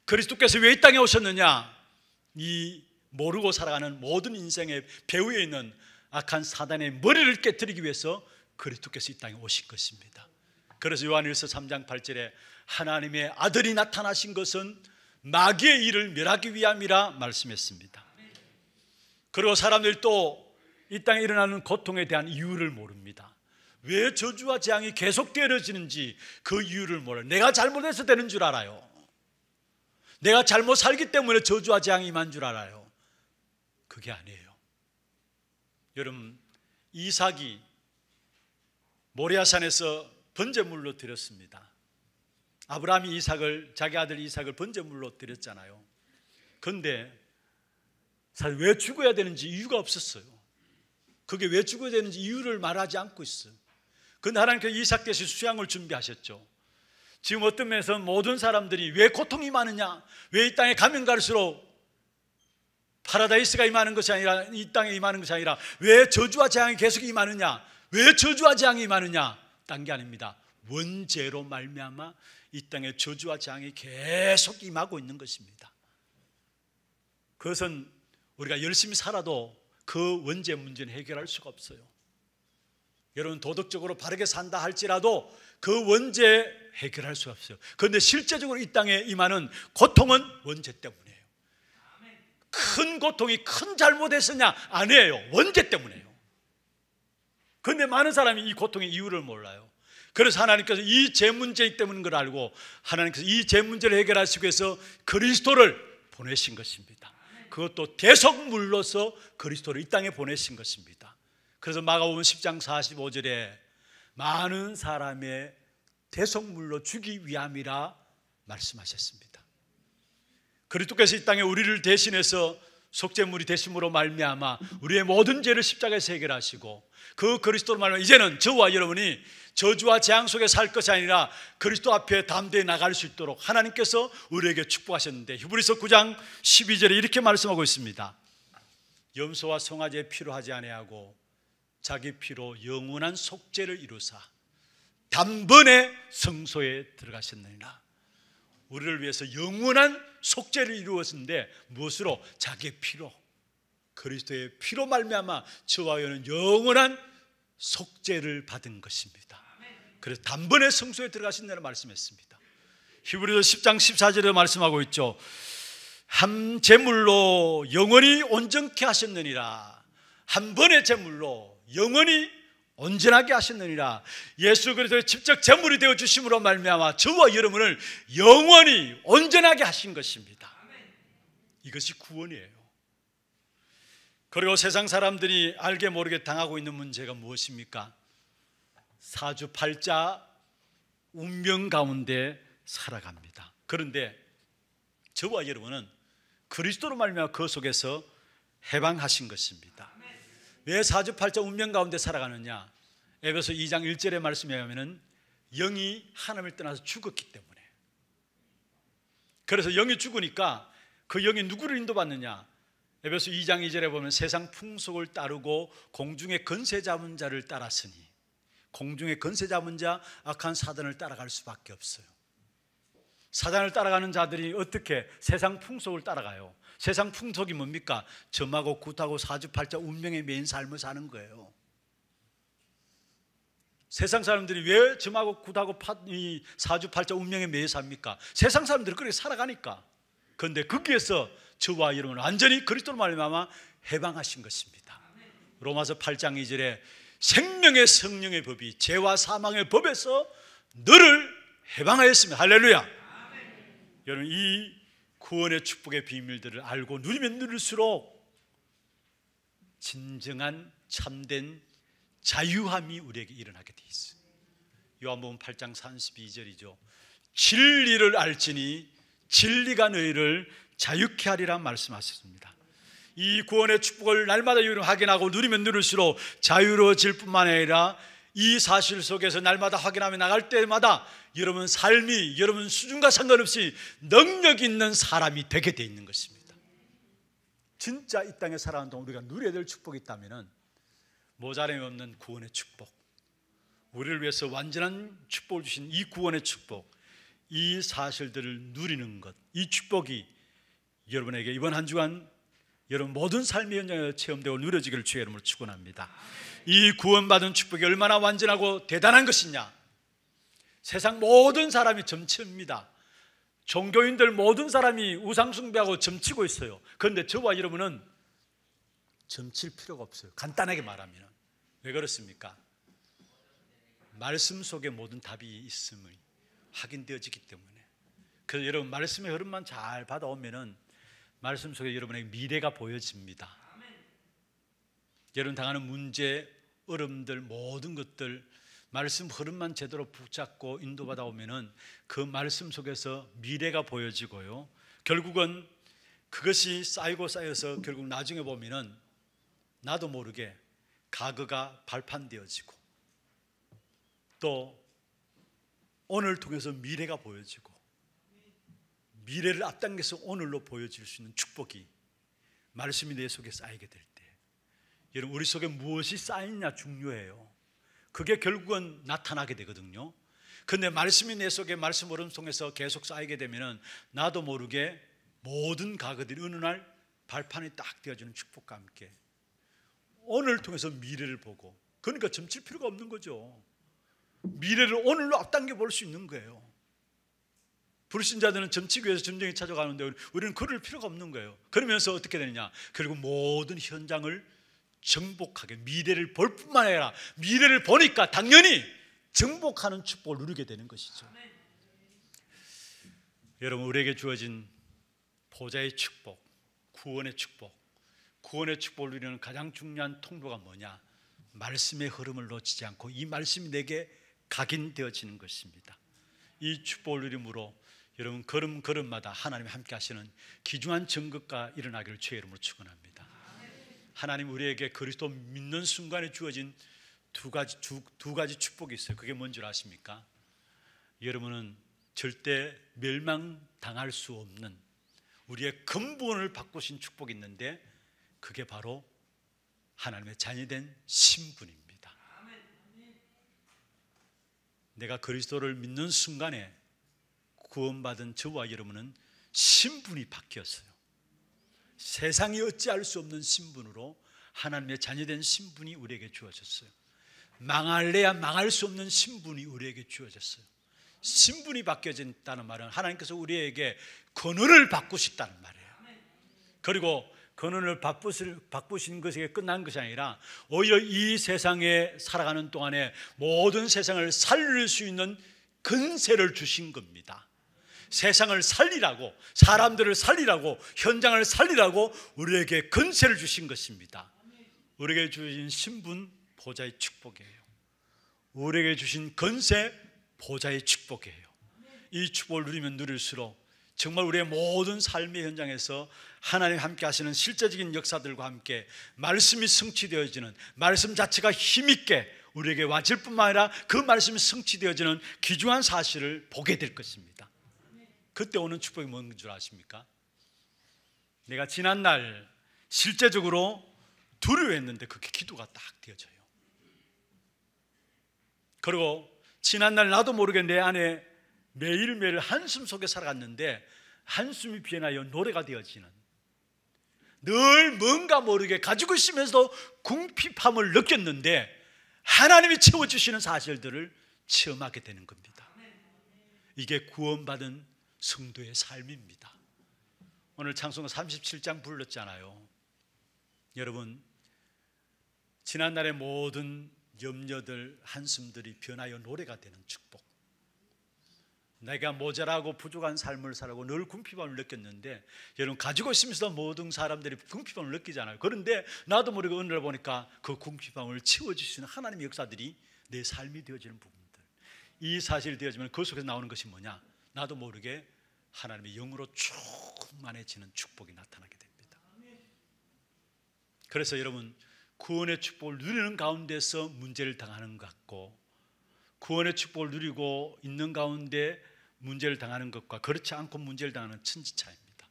그리스도께서 왜 이 땅에 오셨느냐? 이 모르고 살아가는 모든 인생의 배후에 있는 악한 사단의 머리를 깨뜨리기 위해서 그리스도께서 이 땅에 오신 것입니다. 그래서 요한일서 3장 8절에 하나님의 아들이 나타나신 것은 마귀의 일을 멸하기 위함이라 말씀했습니다. 그리고 사람들이 또 이 땅에 일어나는 고통에 대한 이유를 모릅니다. 왜 저주와 재앙이 계속 때려지는지 그 이유를 몰라요. 내가 잘못해서 되는 줄 알아요. 내가 잘못 살기 때문에 저주와 재앙이 임한 줄 알아요. 그게 아니에요. 여러분, 이삭이 모리아산에서 번제물로 드렸습니다. 아브라함이 이삭을, 자기 아들 이삭을 번제물로 드렸잖아요. 그런데 사실 왜 죽어야 되는지 이유가 없었어요. 그게 왜 죽어야 되는지 이유를 말하지 않고 있어요. 그런데 하나님께서 이삭 대신 수양을 준비하셨죠. 지금 어떤 면에서 모든 사람들이 왜 고통이 많으냐, 왜 이 땅에 가면 갈수록 파라다이스가 임하는 것이 아니라, 이 땅에 임하는 것이 아니라 왜 저주와 재앙이 계속 임하느냐, 왜 저주와 재앙이 임하느냐, 딴 게 아닙니다. 원죄로 말미암아 이 땅에 저주와 재앙이 계속 임하고 있는 것입니다. 그것은 우리가 열심히 살아도 그 원죄 문제는 해결할 수가 없어요. 여러분, 도덕적으로 바르게 산다 할지라도 그 원죄 해결할 수가 없어요. 그런데 실제적으로 이 땅에 임하는 고통은 원죄 때문이에요. 큰 고통이 큰 잘못했으냐? 아니에요. 원죄 때문이에요. 그런데 많은 사람이 이 고통의 이유를 몰라요. 그래서 하나님께서 이 죄 문제이기 때문인 걸 알고 하나님께서 이 죄 문제를 해결하시기 위해서 그리스도를 보내신 것입니다. 그것도 대속물로서 그리스도를 이 땅에 보내신 것입니다. 그래서 마가복음 10장 45절에 많은 사람의 대속물로 주기 위함이라 말씀하셨습니다. 그리스도께서 이 땅에 우리를 대신해서 속죄물이 되심으로 말미암아 우리의 모든 죄를 십자가에서 해결하시고 그 그리스도로 말미암아 이제는 저와 여러분이 저주와 재앙 속에 살 것이 아니라 그리스도 앞에 담대히 나갈 수 있도록 하나님께서 우리에게 축복하셨는데 히브리서 9장 12절에 이렇게 말씀하고 있습니다. 염소와 송아지의 피로 하지 아니하고 자기 피로 영원한 속죄를 이루사 단번에 성소에 들어가셨느니라. 우리를 위해서 영원한 속죄를 이루었는데 무엇으로? 자기의 피로, 그리스도의 피로 말미암아 저와 여러분은 영원한 속죄를 받은 것입니다. 그래서 단번에 성소에 들어가신다는 말씀했습니다. 히브리서 10장 14절에 말씀하고 있죠. 한 제물로 영원히 온전케 하셨느니라. 한 번의 제물로 영원히 온전하게 하셨느니라. 예수 그리스도의 직접 제물이 되어 주심으로 말미암아 저와 여러분을 영원히 온전하게 하신 것입니다. 이것이 구원이에요. 그리고 세상 사람들이 알게 모르게 당하고 있는 문제가 무엇입니까? 사주팔자 운명 가운데 살아갑니다. 그런데 저와 여러분은 그리스도로 말미암아 그 속에서 해방하신 것입니다. 왜 사주팔자 운명 가운데 살아가느냐? 에베소 2장 1절의 말씀에 의하면 영이 하나님을 떠나서 죽었기 때문에. 그래서 영이 죽으니까 그 영이 누구를 인도받느냐? 에베소 2장 2절에 보면 세상 풍속을 따르고 공중의 권세 잡은 자를 따랐으니, 공중의 권세 잡은 자 악한 사단을 따라갈 수밖에 없어요. 사단을 따라가는 자들이 어떻게 세상 풍속을 따라가요? 세상 풍속이 뭡니까? 점하고 굿하고 사주팔자 운명에 매인 삶을 사는 거예요. 세상 사람들이 왜 점하고 굿하고 사주팔자 운명에 매여 삽니까? 세상 사람들이 그렇게 살아가니까. 그런데 거기에서 저와 여러분을 완전히 그리스도로 말미암아 해방하신 것입니다. 로마서 8장 2절에 생명의 성령의 법이 죄와 사망의 법에서 너를 해방하였습니다. 할렐루야. 여러분, 이 구원의 축복의 비밀들을 알고 누리면 누릴수록 진정한 참된 자유함이 우리에게 일어나게 돼 있어요. 요한복음 8장 32절이죠. 진리를 알지니 진리가 너희를 자유케 하리라 말씀하셨습니다. 이 구원의 축복을 날마다 확인하고 누리면 누릴수록 자유로워질 뿐만 아니라 이 사실 속에서 날마다 확인하며 나갈 때마다 여러분 삶이 여러분 수준과 상관없이 능력 있는 사람이 되게 돼 있는 것입니다. 진짜 이 땅에 살아가는 동안 우리가 누려야 될 축복이 있다면 모자람이 없는 구원의 축복, 우리를 위해서 완전한 축복을 주신 이 구원의 축복, 이 사실들을 누리는 것, 이 축복이 여러분에게 이번 한 주간 여러분 모든 삶의 현장에서 체험되고 누려지기를 주의 이름으로 축원합니다. 이 구원받은 축복이 얼마나 완전하고 대단한 것이냐. 세상 모든 사람이 점칩니다. 종교인들 모든 사람이 우상숭배하고 점치고 있어요. 그런데 저와 여러분은 점칠 필요가 없어요. 간단하게 말하면. 왜 그렇습니까? 말씀 속에 모든 답이 있음이 확인되어지기 때문에. 그래서 여러분 말씀의 흐름만 잘 받아오면은 말씀 속에 여러분에게 미래가 보여집니다. 여러분 당하는 문제, 어려움들 모든 것들 말씀 흐름만 제대로 붙잡고 인도받아 오면은 그 말씀 속에서 미래가 보여지고요. 결국은 그것이 쌓이고 쌓여서 결국 나중에 보면은 나도 모르게 과거가 발판되어지고 또 오늘 통해서 미래가 보여지고 미래를 앞당겨서 오늘로 보여질 수 있는 축복이 말씀이 내 속에 쌓이게 될 때, 여러분 우리 속에 무엇이 쌓이냐 중요해요. 그게 결국은 나타나게 되거든요. 그런데 말씀이 내 속에 말씀 흐름 속에서 계속 쌓이게 되면은 나도 모르게 모든 과거들이 어느 날 발판이 딱 되어지는 축복과 함께 오늘을 통해서 미래를 보고, 그러니까 점칠 필요가 없는 거죠. 미래를 오늘로 앞당겨 볼 수 있는 거예요. 불신자들은 점치기 위해서 점쟁이 찾아가는데 우리는 그럴 필요가 없는 거예요. 그러면서 어떻게 되느냐, 그리고 모든 현장을 정복하게 미래를 볼 뿐만 아니라 미래를 보니까 당연히 정복하는 축복을 누리게 되는 것이죠. 여러분 우리에게 주어진 보좌의 축복, 구원의 축복, 구원의 축복을 누리는 가장 중요한 통로가 뭐냐? 말씀의 흐름을 놓치지 않고 이 말씀이 내게 각인되어지는 것입니다. 이 축복을 누림으로 여러분 걸음걸음마다 하나님이 함께 하시는 귀중한 정극과 일어나기를 주의 이름으로 축원합니다. 하나님 우리에게 그리스도 믿는 순간에 주어진 두 가지 축복이 있어요. 그게 뭔 줄 아십니까? 여러분은 절대 멸망당할 수 없는 우리의 근본을 바꾸신 축복이 있는데 그게 바로 하나님의 자녀된 신분입니다. 내가 그리스도를 믿는 순간에 구원받은 저와 여러분은 신분이 바뀌었어요. 세상이 어찌할 수 없는 신분으로 하나님의 자녀된 신분이 우리에게 주어졌어요. 망할래야 망할 수 없는 신분이 우리에게 주어졌어요. 신분이 바뀌어진다는 말은 하나님께서 우리에게 권한을 바꾸셨다는 말이에요. 그리고 권한을 바꾸신 것이 끝난 것이 아니라 오히려 이 세상에 살아가는 동안에 모든 세상을 살릴 수 있는 권세를 주신 겁니다. 세상을 살리라고, 사람들을 살리라고, 현장을 살리라고 우리에게 권세를 주신 것입니다. 우리에게 주신 신분 보좌의 축복이에요. 우리에게 주신 권세 보좌의 축복이에요. 이 축복을 누리면 누릴수록 정말 우리의 모든 삶의 현장에서 하나님 함께 하시는 실제적인 역사들과 함께 말씀이 성취되어지는, 말씀 자체가 힘있게 우리에게 와질 뿐만 아니라 그 말씀이 성취되어지는 귀중한 사실을 보게 될 것입니다. 그때 오는 축복이 뭔 줄 아십니까? 내가 지난날 실제적으로 두려워했는데 그게 기도가 딱 되어져요. 그리고 지난날 나도 모르게 내 안에 매일매일 한숨 속에 살아갔는데 한숨이 변하여 노래가 되어지는, 늘 뭔가 모르게 가지고 있으면서도 궁핍함을 느꼈는데 하나님이 채워주시는 사실들을 체험하게 되는 겁니다. 이게 구원받은 성도의 삶입니다. 오늘 찬송가 37장 불렀잖아요. 여러분, 지난날의 모든 염려들, 한숨들이 변하여 노래가 되는 축복. 내가 모자라고 부족한 삶을 살고 늘 궁핍함을 느꼈는데, 여러분 가지고 있으면서도 모든 사람들이 궁핍함을 느끼잖아요. 그런데 나도 모르게 어느 날 보니까 그 궁핍함을 채워주시는 하나님의 역사들이 내 삶이 되어지는 부분들, 이 사실이 되어지면 그 속에서 나오는 것이 뭐냐? 나도 모르게 하나님의 영으로 충만해지는 축복이 나타나게 됩니다. 그래서 여러분, 구원의 축복을 누리는 가운데서 문제를 당하는 것 같고, 구원의 축복을 누리고 있는 가운데 문제를 당하는 것과 그렇지 않고 문제를 당하는 천지차이입니다.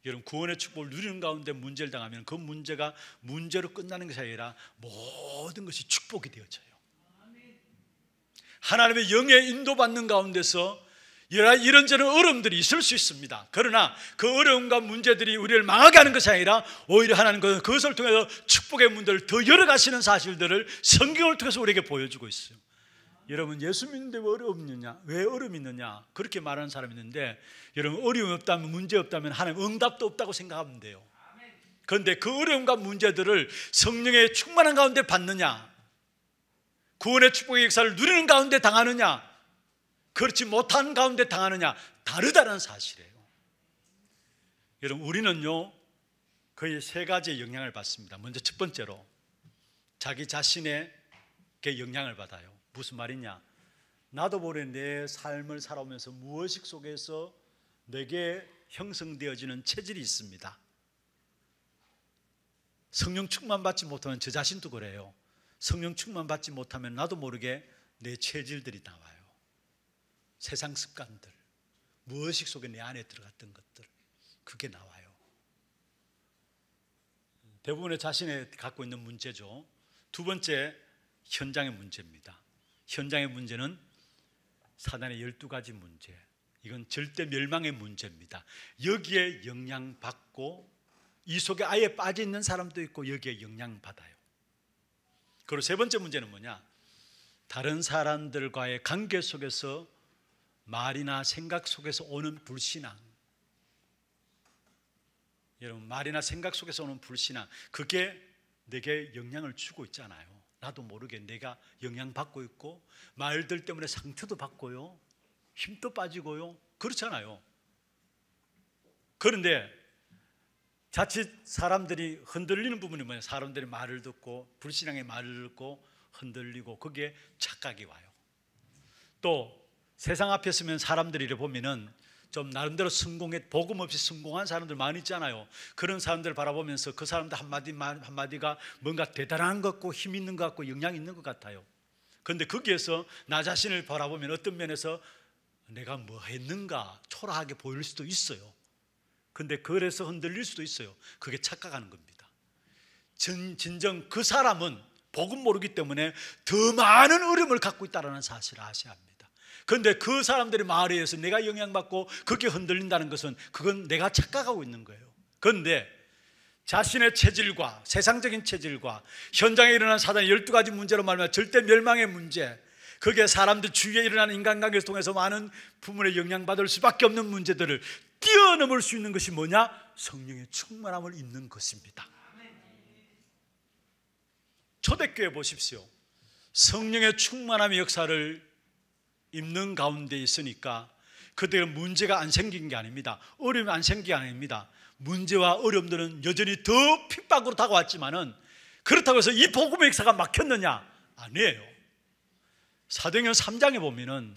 여러분, 구원의 축복을 누리는 가운데 문제를 당하면 그 문제가 문제로 끝나는 것이 아니라 모든 것이 축복이 되어져요. 하나님의 영에 인도받는 가운데서 이런저런 어려움들이 있을 수 있습니다. 그러나 그 어려움과 문제들이 우리를 망하게 하는 것이 아니라 오히려 하나님은 그것을 통해서 축복의 문들을 더 열어가시는 사실들을 성경을 통해서 우리에게 보여주고 있어요. 여러분, 예수 믿는데 왜 어려움이 있느냐? 왜 어려움이 있느냐? 그렇게 말하는 사람이 있는데, 여러분, 어려움이 없다면, 문제 없다면 하나님 응답도 없다고 생각하면 돼요. 그런데 그 어려움과 문제들을 성령의 충만한 가운데 받느냐, 구원의 축복의 역사를 누리는 가운데 당하느냐, 그렇지 못한 가운데 당하느냐, 다르다는 사실이에요. 여러분, 우리는요 거의 세 가지의 영향을 받습니다. 먼저 첫 번째로 자기 자신에게 영향을 받아요. 무슨 말이냐? 나도 모르게 내 삶을 살아오면서 무의식 속에서 내게 형성되어지는 체질이 있습니다. 성령 충만 받지 못하면 저 자신도 그래요. 성령 충만 받지 못하면 나도 모르게 내 체질들이 나와요. 세상 습관들, 무의식 속에 내 안에 들어갔던 것들, 그게 나와요. 대부분의 자신에 갖고 있는 문제죠. 두 번째, 현장의 문제입니다. 현장의 문제는 사단의 12가지 문제, 이건 절대 멸망의 문제입니다. 여기에 영향받고 이 속에 아예 빠져 있는 사람도 있고 여기에 영향받아요. 그리고 세 번째 문제는 뭐냐? 다른 사람들과의 관계 속에서 말이나 생각 속에서 오는 불신앙. 여러분, 말이나 생각 속에서 오는 불신앙, 그게 내게 영향을 주고 있잖아요. 나도 모르게 내가 영향받고 있고, 말들 때문에 상처도 받고요, 힘도 빠지고요, 그렇잖아요. 그런데 자칫 사람들이 흔들리는 부분이 뭐냐? 사람들이 말을 듣고 불신앙의 말을 듣고 흔들리고 거기에 착각이 와요. 또 세상 앞에 서면 사람들이 이래 보면은 좀 나름대로 복음 없이 성공한 사람들 많이 있잖아요. 그런 사람들을 바라보면서 그 사람들 한마디가 뭔가 대단한 것 같고 힘 있는 것 같고 영향 있는 것 같아요. 그런데 거기에서 나 자신을 바라보면 어떤 면에서 내가 뭐 했는가 초라하게 보일 수도 있어요. 그런데 그래서 흔들릴 수도 있어요. 그게 착각하는 겁니다. 진정 그 사람은 복음 모르기 때문에 더 많은 어려움을 갖고 있다는 사실을 아셔야 합니다. 그런데 그 사람들의 말에 의해서 내가 영향받고 그게 흔들린다는 것은 그건 내가 착각하고 있는 거예요. 그런데 자신의 체질과 세상적인 체질과 현장에 일어난 사단의 12가지 문제로 말하면 절대 멸망의 문제, 그게 사람들 주위에 일어나는 인간관계를 통해서 많은 부분에 영향받을 수밖에 없는 문제들을 뛰어넘을 수 있는 것이 뭐냐? 성령의 충만함을 입는 것입니다. 초대교회 보십시오. 성령의 충만함의 역사를 입는 가운데 있으니까 그들은 문제가 안 생긴 게 아닙니다. 어려움이 안 생긴 게 아닙니다. 문제와 어려움들은 여전히 더 핍박으로 다가왔지만은 그렇다고 해서 이 복음의 역사가 막혔느냐? 아니에요. 사도행전 3장에 보면은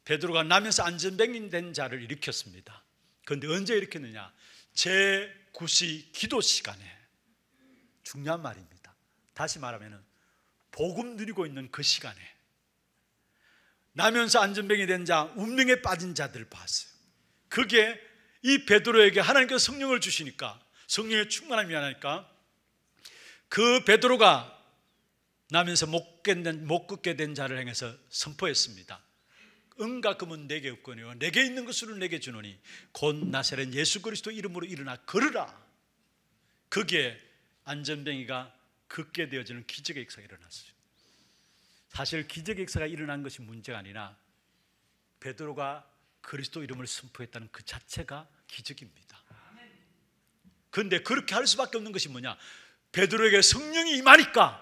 베드로가 나면서 안전병이 된 자를 일으켰습니다. 그런데 언제 일으켰느냐? 제9시 기도 시간에. 중요한 말입니다. 다시 말하면은 복음 누리고 있는 그 시간에 나면서 안전병이 된 자, 운명에 빠진 자들을 봤어요. 그게 이 베드로에게 하나님께서 성령을 주시니까, 성령의 충만함이 하니까 그 베드로가 나면서 못 걷게 된 자를 향해서 선포했습니다. 은과 금은 내게 없거니와 내게 있는 것으로 내게 주노니 곧 나사렛 예수 그리스도 이름으로 일어나 걸으라. 그게 안전병이가 걷게 되어지는 기적의 역사가 일어났어요. 사실 기적의 역사가 일어난 것이 문제가 아니라 베드로가 그리스도 이름을 선포했다는 그 자체가 기적입니다. 그런데 그렇게 할 수밖에 없는 것이 뭐냐? 베드로에게 성령이 임하니까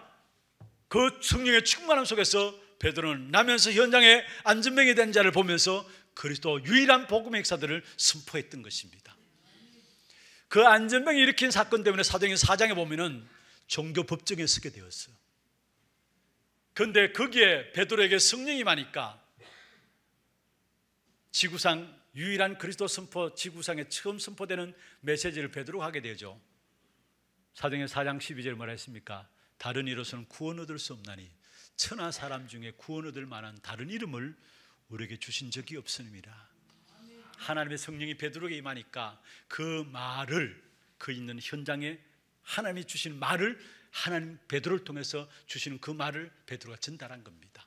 그 성령의 충만함 속에서 베드로는 나면서 현장에 안전병이 된 자를 보면서 그리스도 유일한 복음의 역사들을 선포했던 것입니다. 그 안전병이 일으킨 사건 때문에 사도행전 4장에 보면은 종교 법정에 서게 되었어요. 그런데 거기에 베드로에게 성령이 임하니까 지구상 유일한 그리스도 선포, 지구상에 처음 선포되는 메시지를 베드로가 하게 되죠. 사도행전 4장 12절 뭐라 했습니까? 다른 이로서는 구원 얻을 수 없나니 천하 사람 중에 구원 얻을 만한 다른 이름을 우리에게 주신 적이 없으니라. 하나님의 성령이 베드로에게 임하니까 그 말을, 그 있는 현장에 하나님이 주신 말을, 하나님 베드로를 통해서 주시는 그 말을 베드로가 전달한 겁니다.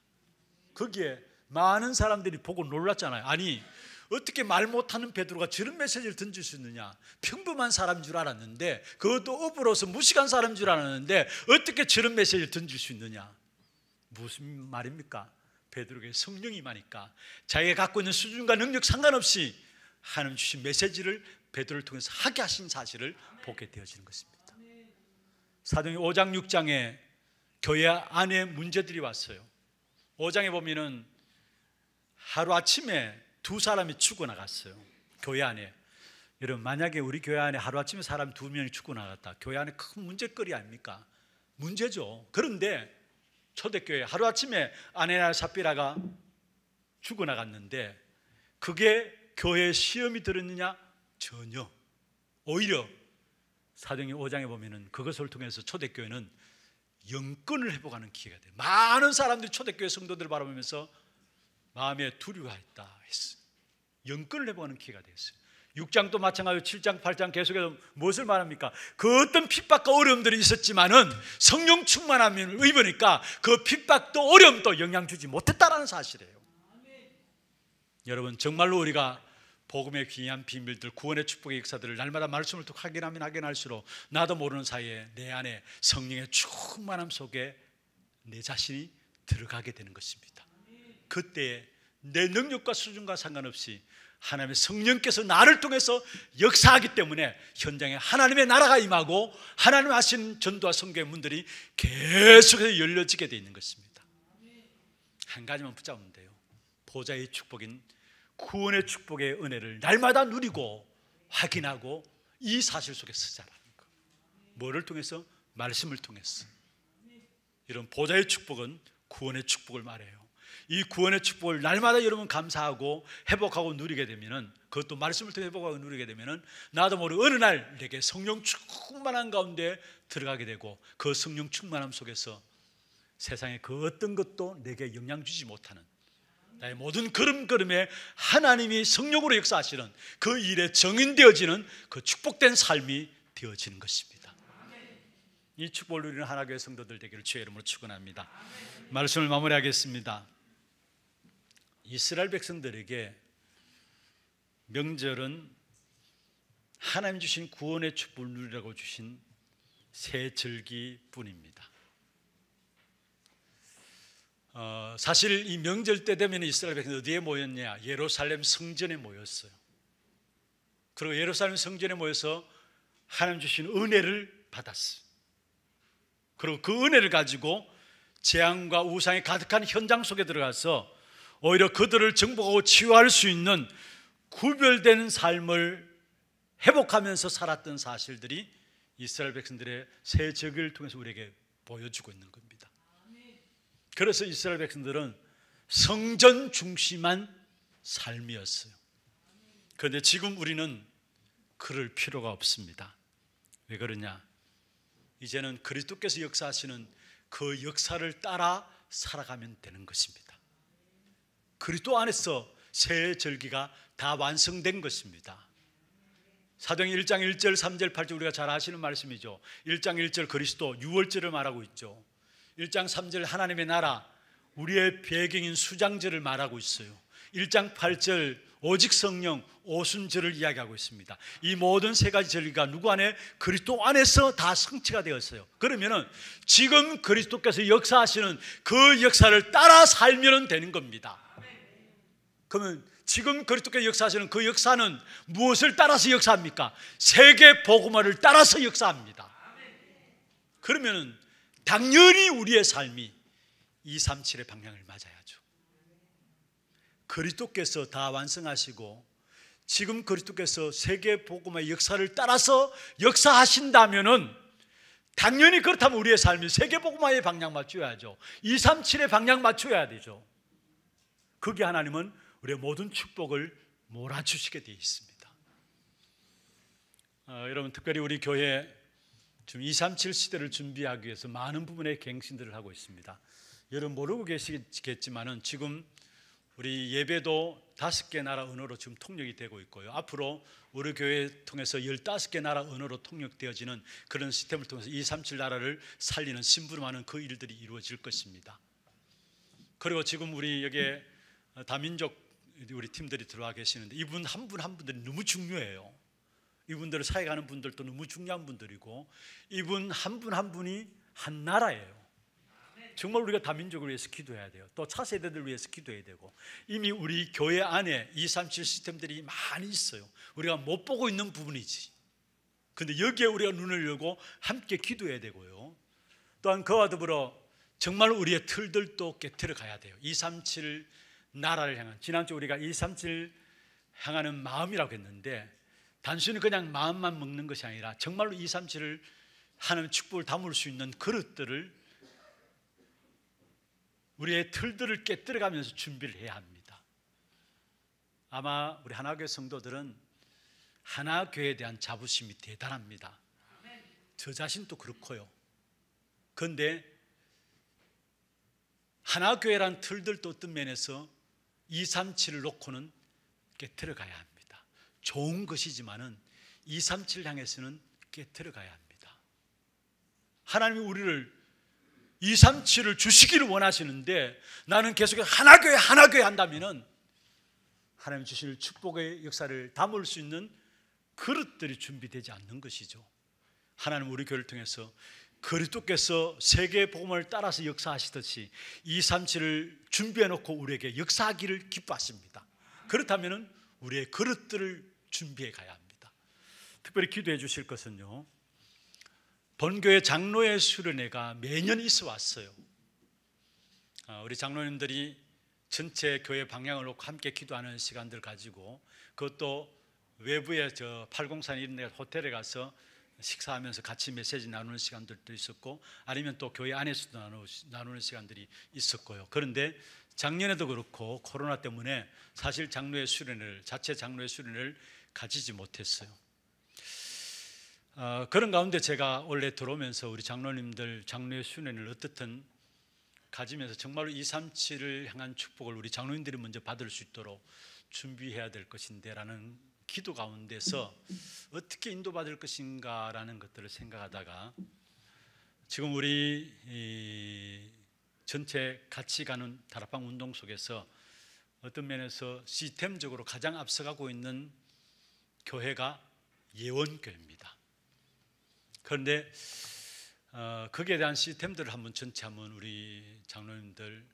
거기에 많은 사람들이 보고 놀랐잖아요. 아니, 어떻게 말 못하는 베드로가 저런 메시지를 던질 수 있느냐? 평범한 사람인 줄 알았는데, 그것도 업으로서 무식한 사람인 줄 알았는데 어떻게 저런 메시지를 던질 수 있느냐? 무슨 말입니까? 베드로에게 성령이 임하니까 자기가 갖고 있는 수준과 능력 상관없이 하나님 주신 메시지를 베드로를 통해서 하게 하신 사실을 보게 되어지는 것입니다. 사도행전 5장 6장에 교회 안에 문제들이 왔어요. 5장에 보면은 하루아침에 두 사람이 죽어나갔어요. 교회 안에. 여러분, 만약에 우리 교회 안에 하루아침에 사람 2명이 죽어나갔다, 교회 안에 큰 문제거리 아닙니까? 문제죠. 그런데 초대교회 하루아침에 아네나 삽비라가 죽어나갔는데 그게 교회에 시험이 들었느냐? 전혀. 오히려 사도행전 5장에 보면은 그것을 통해서 초대교회는 영권을 회복하는 기회가 돼요. 많은 사람들이 초대교회 성도들을 바라보면서 마음에 두려워했다 했어요. 영권을 회복하는 기회가 됐어요. 6장도 마찬가지로 7장, 8장 계속해서 무엇을 말합니까? 그 어떤 핍박과 어려움들이 있었지만은 성령 충만함을 입으니까 그 핍박도 어려움도 영향 주지 못했다라는 사실이에요. 여러분, 정말로 우리가 복음의 귀한 비밀들, 구원의 축복의 역사들을 날마다 말씀을 또 확인하면 확인할수록 나도 모르는 사이에 내 안에 성령의 충만함 속에 내 자신이 들어가게 되는 것입니다. 그때 내 능력과 수준과 상관없이 하나님의 성령께서 나를 통해서 역사하기 때문에 현장에 하나님의 나라가 임하고 하나님 하신 전도와 선교의 문들이 계속해서 열려지게 되어 있는 것입니다. 한 가지만 붙잡으면 돼요. 보좌의 축복인 구원의 축복의 은혜를 날마다 누리고 확인하고 이 사실 속에서 자라는 거. 뭐를 통해서? 말씀을 통해서. 이런 보좌의 축복은 구원의 축복을 말해요. 이 구원의 축복을 날마다 여러분 감사하고 회복하고 누리게 되면은, 그것도 말씀을 통해 회복하고 누리게 되면은 나도 모르게 어느 날 내게 성령 충만한 가운데 들어가게 되고, 그 성령 충만함 속에서 세상의 그 어떤 것도 내게 영향 주지 못하는, 나의 모든 걸음걸음에 하나님이 성령으로 역사하시는 그 일에 정인되어지는 그 축복된 삶이 되어지는 것입니다. 이 축복을 누리는 하나교회 성도들 되기를 주의 이름으로 축원합니다. 말씀을 마무리하겠습니다. 이스라엘 백성들에게 명절은 하나님 주신 구원의 축복을 누리라고 주신 새 절기뿐입니다. 사실 이 명절 때 되면 이스라엘 백성들 어디에 모였냐? 예루살렘 성전에 모였어요. 그리고 예루살렘 성전에 모여서 하나님 주신 은혜를 받았어요. 그리고 그 은혜를 가지고 재앙과 우상이 가득한 현장 속에 들어가서 오히려 그들을 정복하고 치유할 수 있는 구별된 삶을 회복하면서 살았던 사실들이 이스라엘 백성들의 새 절기를 통해서 우리에게 보여주고 있는 겁니다. 그래서 이스라엘 백성들은 성전 중심한 삶이었어요. 그런데 지금 우리는 그럴 필요가 없습니다. 왜 그러냐? 이제는 그리스도께서 역사하시는 그 역사를 따라 살아가면 되는 것입니다. 그리스도 안에서 새 절기가 다 완성된 것입니다. 사도행전 1장 1절 3절 8절 우리가 잘 아시는 말씀이죠. 1장 1절 그리스도 유월절을 말하고 있죠. 1장 3절 하나님의 나라, 우리의 배경인 수장절을 말하고 있어요. 1장 8절 오직 성령 오순절을 이야기하고 있습니다. 이 모든 세 가지 절기가 누구 안에? 그리스도 안에서 다 성취가 되었어요. 그러면은 지금 그리스도께서 역사하시는 그 역사를 따라 살면 되는 겁니다. 그러면 지금 그리스도께서 역사하시는 그 역사는 무엇을 따라서 역사합니까? 세계 복음화를 따라서 역사합니다. 그러면은 당연히 우리의 삶이 237의 방향을 맞아야죠. 그리스도께서 다 완성하시고 지금 그리스도께서 세계 복음화의 역사를 따라서 역사하신다면은 당연히 그렇다면 우리의 삶이 세계 복음화의 방향 맞춰야죠. 237의 방향 맞춰야 되죠. 거기에 하나님은 우리의 모든 축복을 몰아주시게 되어 있습니다. 여러분, 특별히 우리 교회 지금 237 시대를 준비하기 위해서 많은 부분의 갱신들을 하고 있습니다. 여러분 모르고 계시겠지만은 지금 우리 예배도 5개 나라 언어로 지금 통역이 되고 있고요. 앞으로 우리 교회 통해서 15개 나라 언어로 통역되어지는 그런 시스템을 통해서 237 나라를 살리는 심부름하는 그 일들이 이루어질 것입니다. 그리고 지금 우리 여기에 다민족 우리 팀들이 들어와 계시는데 이분 한 분 한 분들이 너무 중요해요. 이분들을 사역하는 분들도 너무 중요한 분들이고 이분 한 분 한 분이 한 나라예요. 정말 우리가 다민족을 위해서 기도해야 돼요. 또 차세대들을 위해서 기도해야 되고 이미 우리 교회 안에 237 시스템들이 많이 있어요. 우리가 못 보고 있는 부분이지. 그런데 여기에 우리가 눈을 열고 함께 기도해야 되고요. 또한 그와 더불어 정말 우리의 틀들도 깨트려 가야 돼요. 237 나라를 향한, 지난주 우리가 237 향하는 마음이라고 했는데 단순히 그냥 마음만 먹는 것이 아니라 정말로 237을 하나님의 축복을 담을 수 있는 그릇들을 우리의 틀들을 깨뜨려가면서 준비를 해야 합니다. 아마 우리 하나교회 성도들은 하나교회에 대한 자부심이 대단합니다. 저 자신도 그렇고요. 그런데 하나교회란 틀들도 어떤 면에서 237을 놓고는 깨뜨려 가야 합니다. 좋은 것이지만은 237 향해서는 깨뜨려 가야 합니다. 하나님이 우리를 237을 주시기를 원하시는데 나는 계속해서 하나교회 한다면은 하나님 주실 축복의 역사를 담을 수 있는 그릇들이 준비되지 않는 것이죠. 하나님 우리 교회를 통해서 그리스도께서 세계 복음을 따라서 역사하시듯이 237을 준비해 놓고 우리에게 역사하기를 기뻐하십니다. 그렇다면 우리의 그릇들을 준비해 가야 합니다. 특별히 기도해 주실 것은요, 본교회 장로의 수련회가 매년 있어 왔어요. 우리 장로님들이 전체 교회 방향을 놓고 함께 기도하는 시간들 가지고 그것도 외부에 저 팔공산 이런 데 호텔에 가서 식사하면서 같이 메시지 나누는 시간들도 있었고, 아니면 또 교회 안에서도 나누는 시간들이 있었고요. 그런데 작년에도 그렇고 코로나 때문에 사실 자체 장로의 수련을 가지지 못했어요. 그런 가운데 제가 원래 들어오면서 우리 장로님들 장로의 수련을 어떻든 가지면서 정말로 237을 향한 축복을 우리 장로님들이 먼저 받을 수 있도록 준비해야 될 것인데 라는 기도 가운데서 어떻게 인도받을 것인가 라는 것들을 생각하다가, 지금 우리 전체 같이 가는 다락방 운동 속에서 어떤 면에서 시스템적으로 가장 앞서가고 있는 교회가 예원교회입니다. 그런데 거기에 대한 시스템들을 전체 우리 장로님들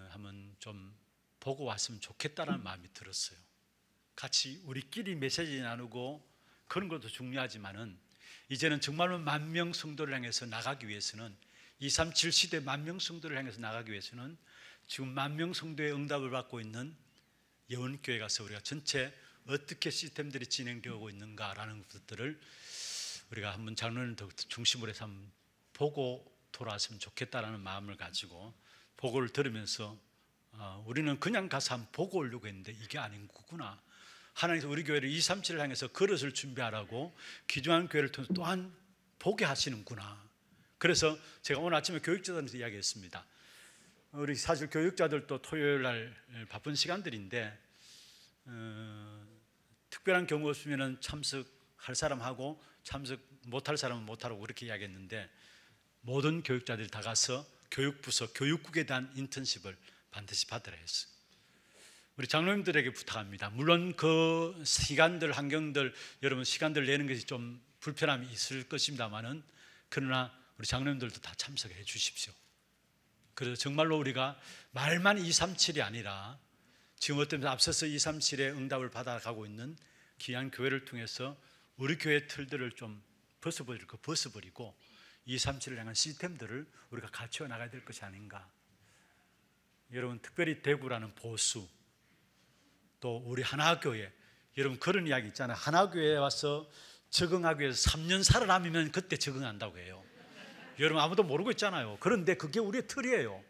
한번 좀 보고 왔으면 좋겠다는 마음이 들었어요. 같이 우리끼리 메시지 나누고 그런 것도 중요하지만은, 이제는 정말로 만명 성도를 향해서 나가기 위해서는, 237 시대 만명 성도를 향해서 나가기 위해서는 지금 만명 성도의 응답을 받고 있는 예원교회 가서 우리가 전체 어떻게 시스템들이 진행되고 있는가라는 것들을 우리가 한번 장로님들 중심으로 해서 한번 보고 돌아왔으면 좋겠다라는 마음을 가지고 보고를 들으면서 우리는 그냥 가서 한번 보고 오려고 했는데 이게 아닌 거구나. 하나님께서 우리 교회를 237을 향해서 그릇을 준비하라고 기존한 교회를 통해서 또한 보게 하시는구나. 그래서 제가 오늘 아침에 교육자들한테 이야기했습니다. 우리 사실 교육자들도 토요일 날 바쁜 시간들인데 특별한 경우 없으면 참석할 사람하고 참석 못할 사람은 못하라고 그렇게 이야기했는데, 모든 교육자들이 다 가서 교육부서 교육국에 대한 인턴십을 반드시 받으라 했어요. 우리 장로님들에게 부탁합니다. 물론 그 시간들, 환경들, 여러분 시간들 내는 것이 좀 불편함이 있을 것입니다만은, 그러나 우리 장로님들도 다 참석해 주십시오. 그래서 정말로 우리가 말만 237이 아니라 지금 어떤 앞서서 237의 응답을 받아가고 있는 귀한 교회를 통해서 우리 교회 틀들을 좀 벗어버릴 거 벗어버리고 237을 향한 시스템들을 우리가 갖춰 나가야 될 것이 아닌가. 여러분 특별히 대구라는 보수, 또 우리 하나교회, 여러분 그런 이야기 있잖아요. 하나교회에 와서 적응하기 위해서 3년 살아남으면 그때 적응한다고 해요. 여러분 아무도 모르고 있잖아요. 그런데 그게 우리의 틀이에요.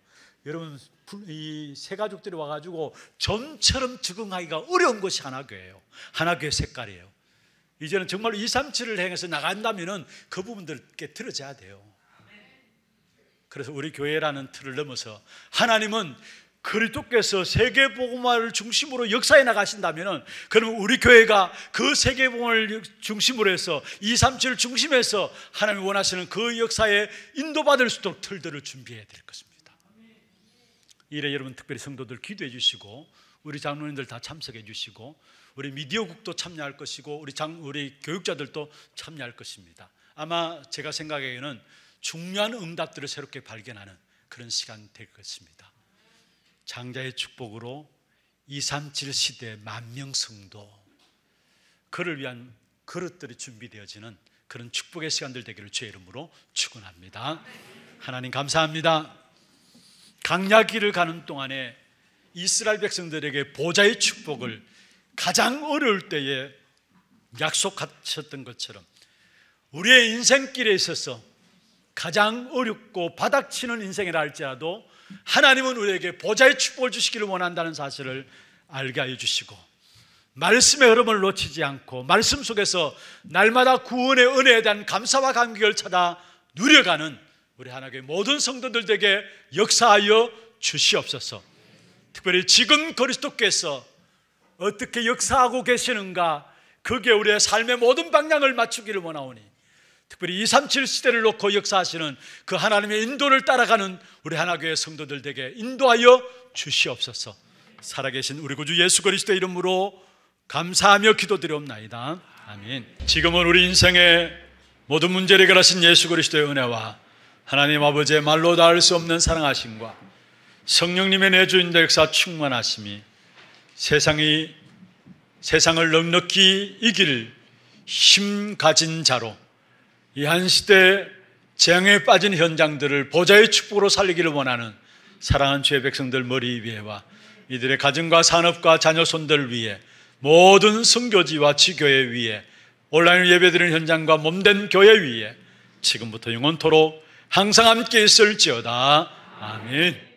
여러분 이 새 가족들이 와가지고 좀처럼 적응하기가 어려운 것이 하나교회예요. 하나교회 색깔이에요. 이제는 정말 237을 향해서 나간다면 그 부분들 깨트려져야 돼요. 그래서 우리 교회라는 틀을 넘어서 하나님은 그리스도께서 세계복음화를 중심으로 역사에 나가신다면, 그러면 우리 교회가 그 세계복음을 중심으로 해서 237을 중심해서 하나님이 원하시는 그 역사에 인도받을 수 있도록 틀들을 준비해야 될 것입니다. 이래 여러분 특별히 성도들 기도해 주시고, 우리 장로님들 다 참석해 주시고, 우리 미디어국도 참여할 것이고, 우리 교육자들도 참여할 것입니다. 아마 제가 생각하기에는 중요한 응답들을 새롭게 발견하는 그런 시간 될 것입니다. 장자의 축복으로 237 시대 만명 성도, 그를 위한 그릇들이 준비되어지는 그런 축복의 시간들 되기를 주의 이름으로 축원합니다. 하나님 감사합니다. 강야길을 가는 동안에 이스라엘 백성들에게 보좌의 축복을 가장 어려울 때에 약속하셨던 것처럼 우리의 인생길에 있어서 가장 어렵고 바닥치는 인생이라 할지라도 하나님은 우리에게 보좌의 축복을 주시기를 원한다는 사실을 알게 하여 주시고, 말씀의 흐름을 놓치지 않고 말씀 속에서 날마다 구원의 은혜에 대한 감사와 감격을 찾아 누려가는 우리 하나님의 모든 성도들에게 역사하여 주시옵소서. 특별히 지금 그리스도께서 어떻게 역사하고 계시는가, 그게 우리의 삶의 모든 방향을 맞추기를 원하오니, 특별히 237 시대를 놓고 역사하시는 그 하나님의 인도를 따라가는 우리 하나교회 성도들에게 인도하여 주시옵소서. 살아계신 우리 구주 예수 그리스도의 이름으로 감사하며 기도드리옵나이다. 아멘. 지금은 우리 인생의 모든 문제를 해결하신 예수 그리스도의 은혜와 하나님 아버지의 말로 닿을 수 없는 사랑하심과 성령님의 내주인도 역사 충만하심이 세상을 넉넉히 이길 힘 가진 자로 이 한 시대 재앙에 빠진 현장들을 보좌의 축복으로 살리기를 원하는 사랑하는 주의 백성들 머리 위에와 이들의 가정과 산업과 자녀 손들 위에 모든 선교지와 지교회 위에, 온라인으로 예배드리는 현장과 몸된 교회 위에 지금부터 영원토록 항상 함께 있을지어다. 아멘.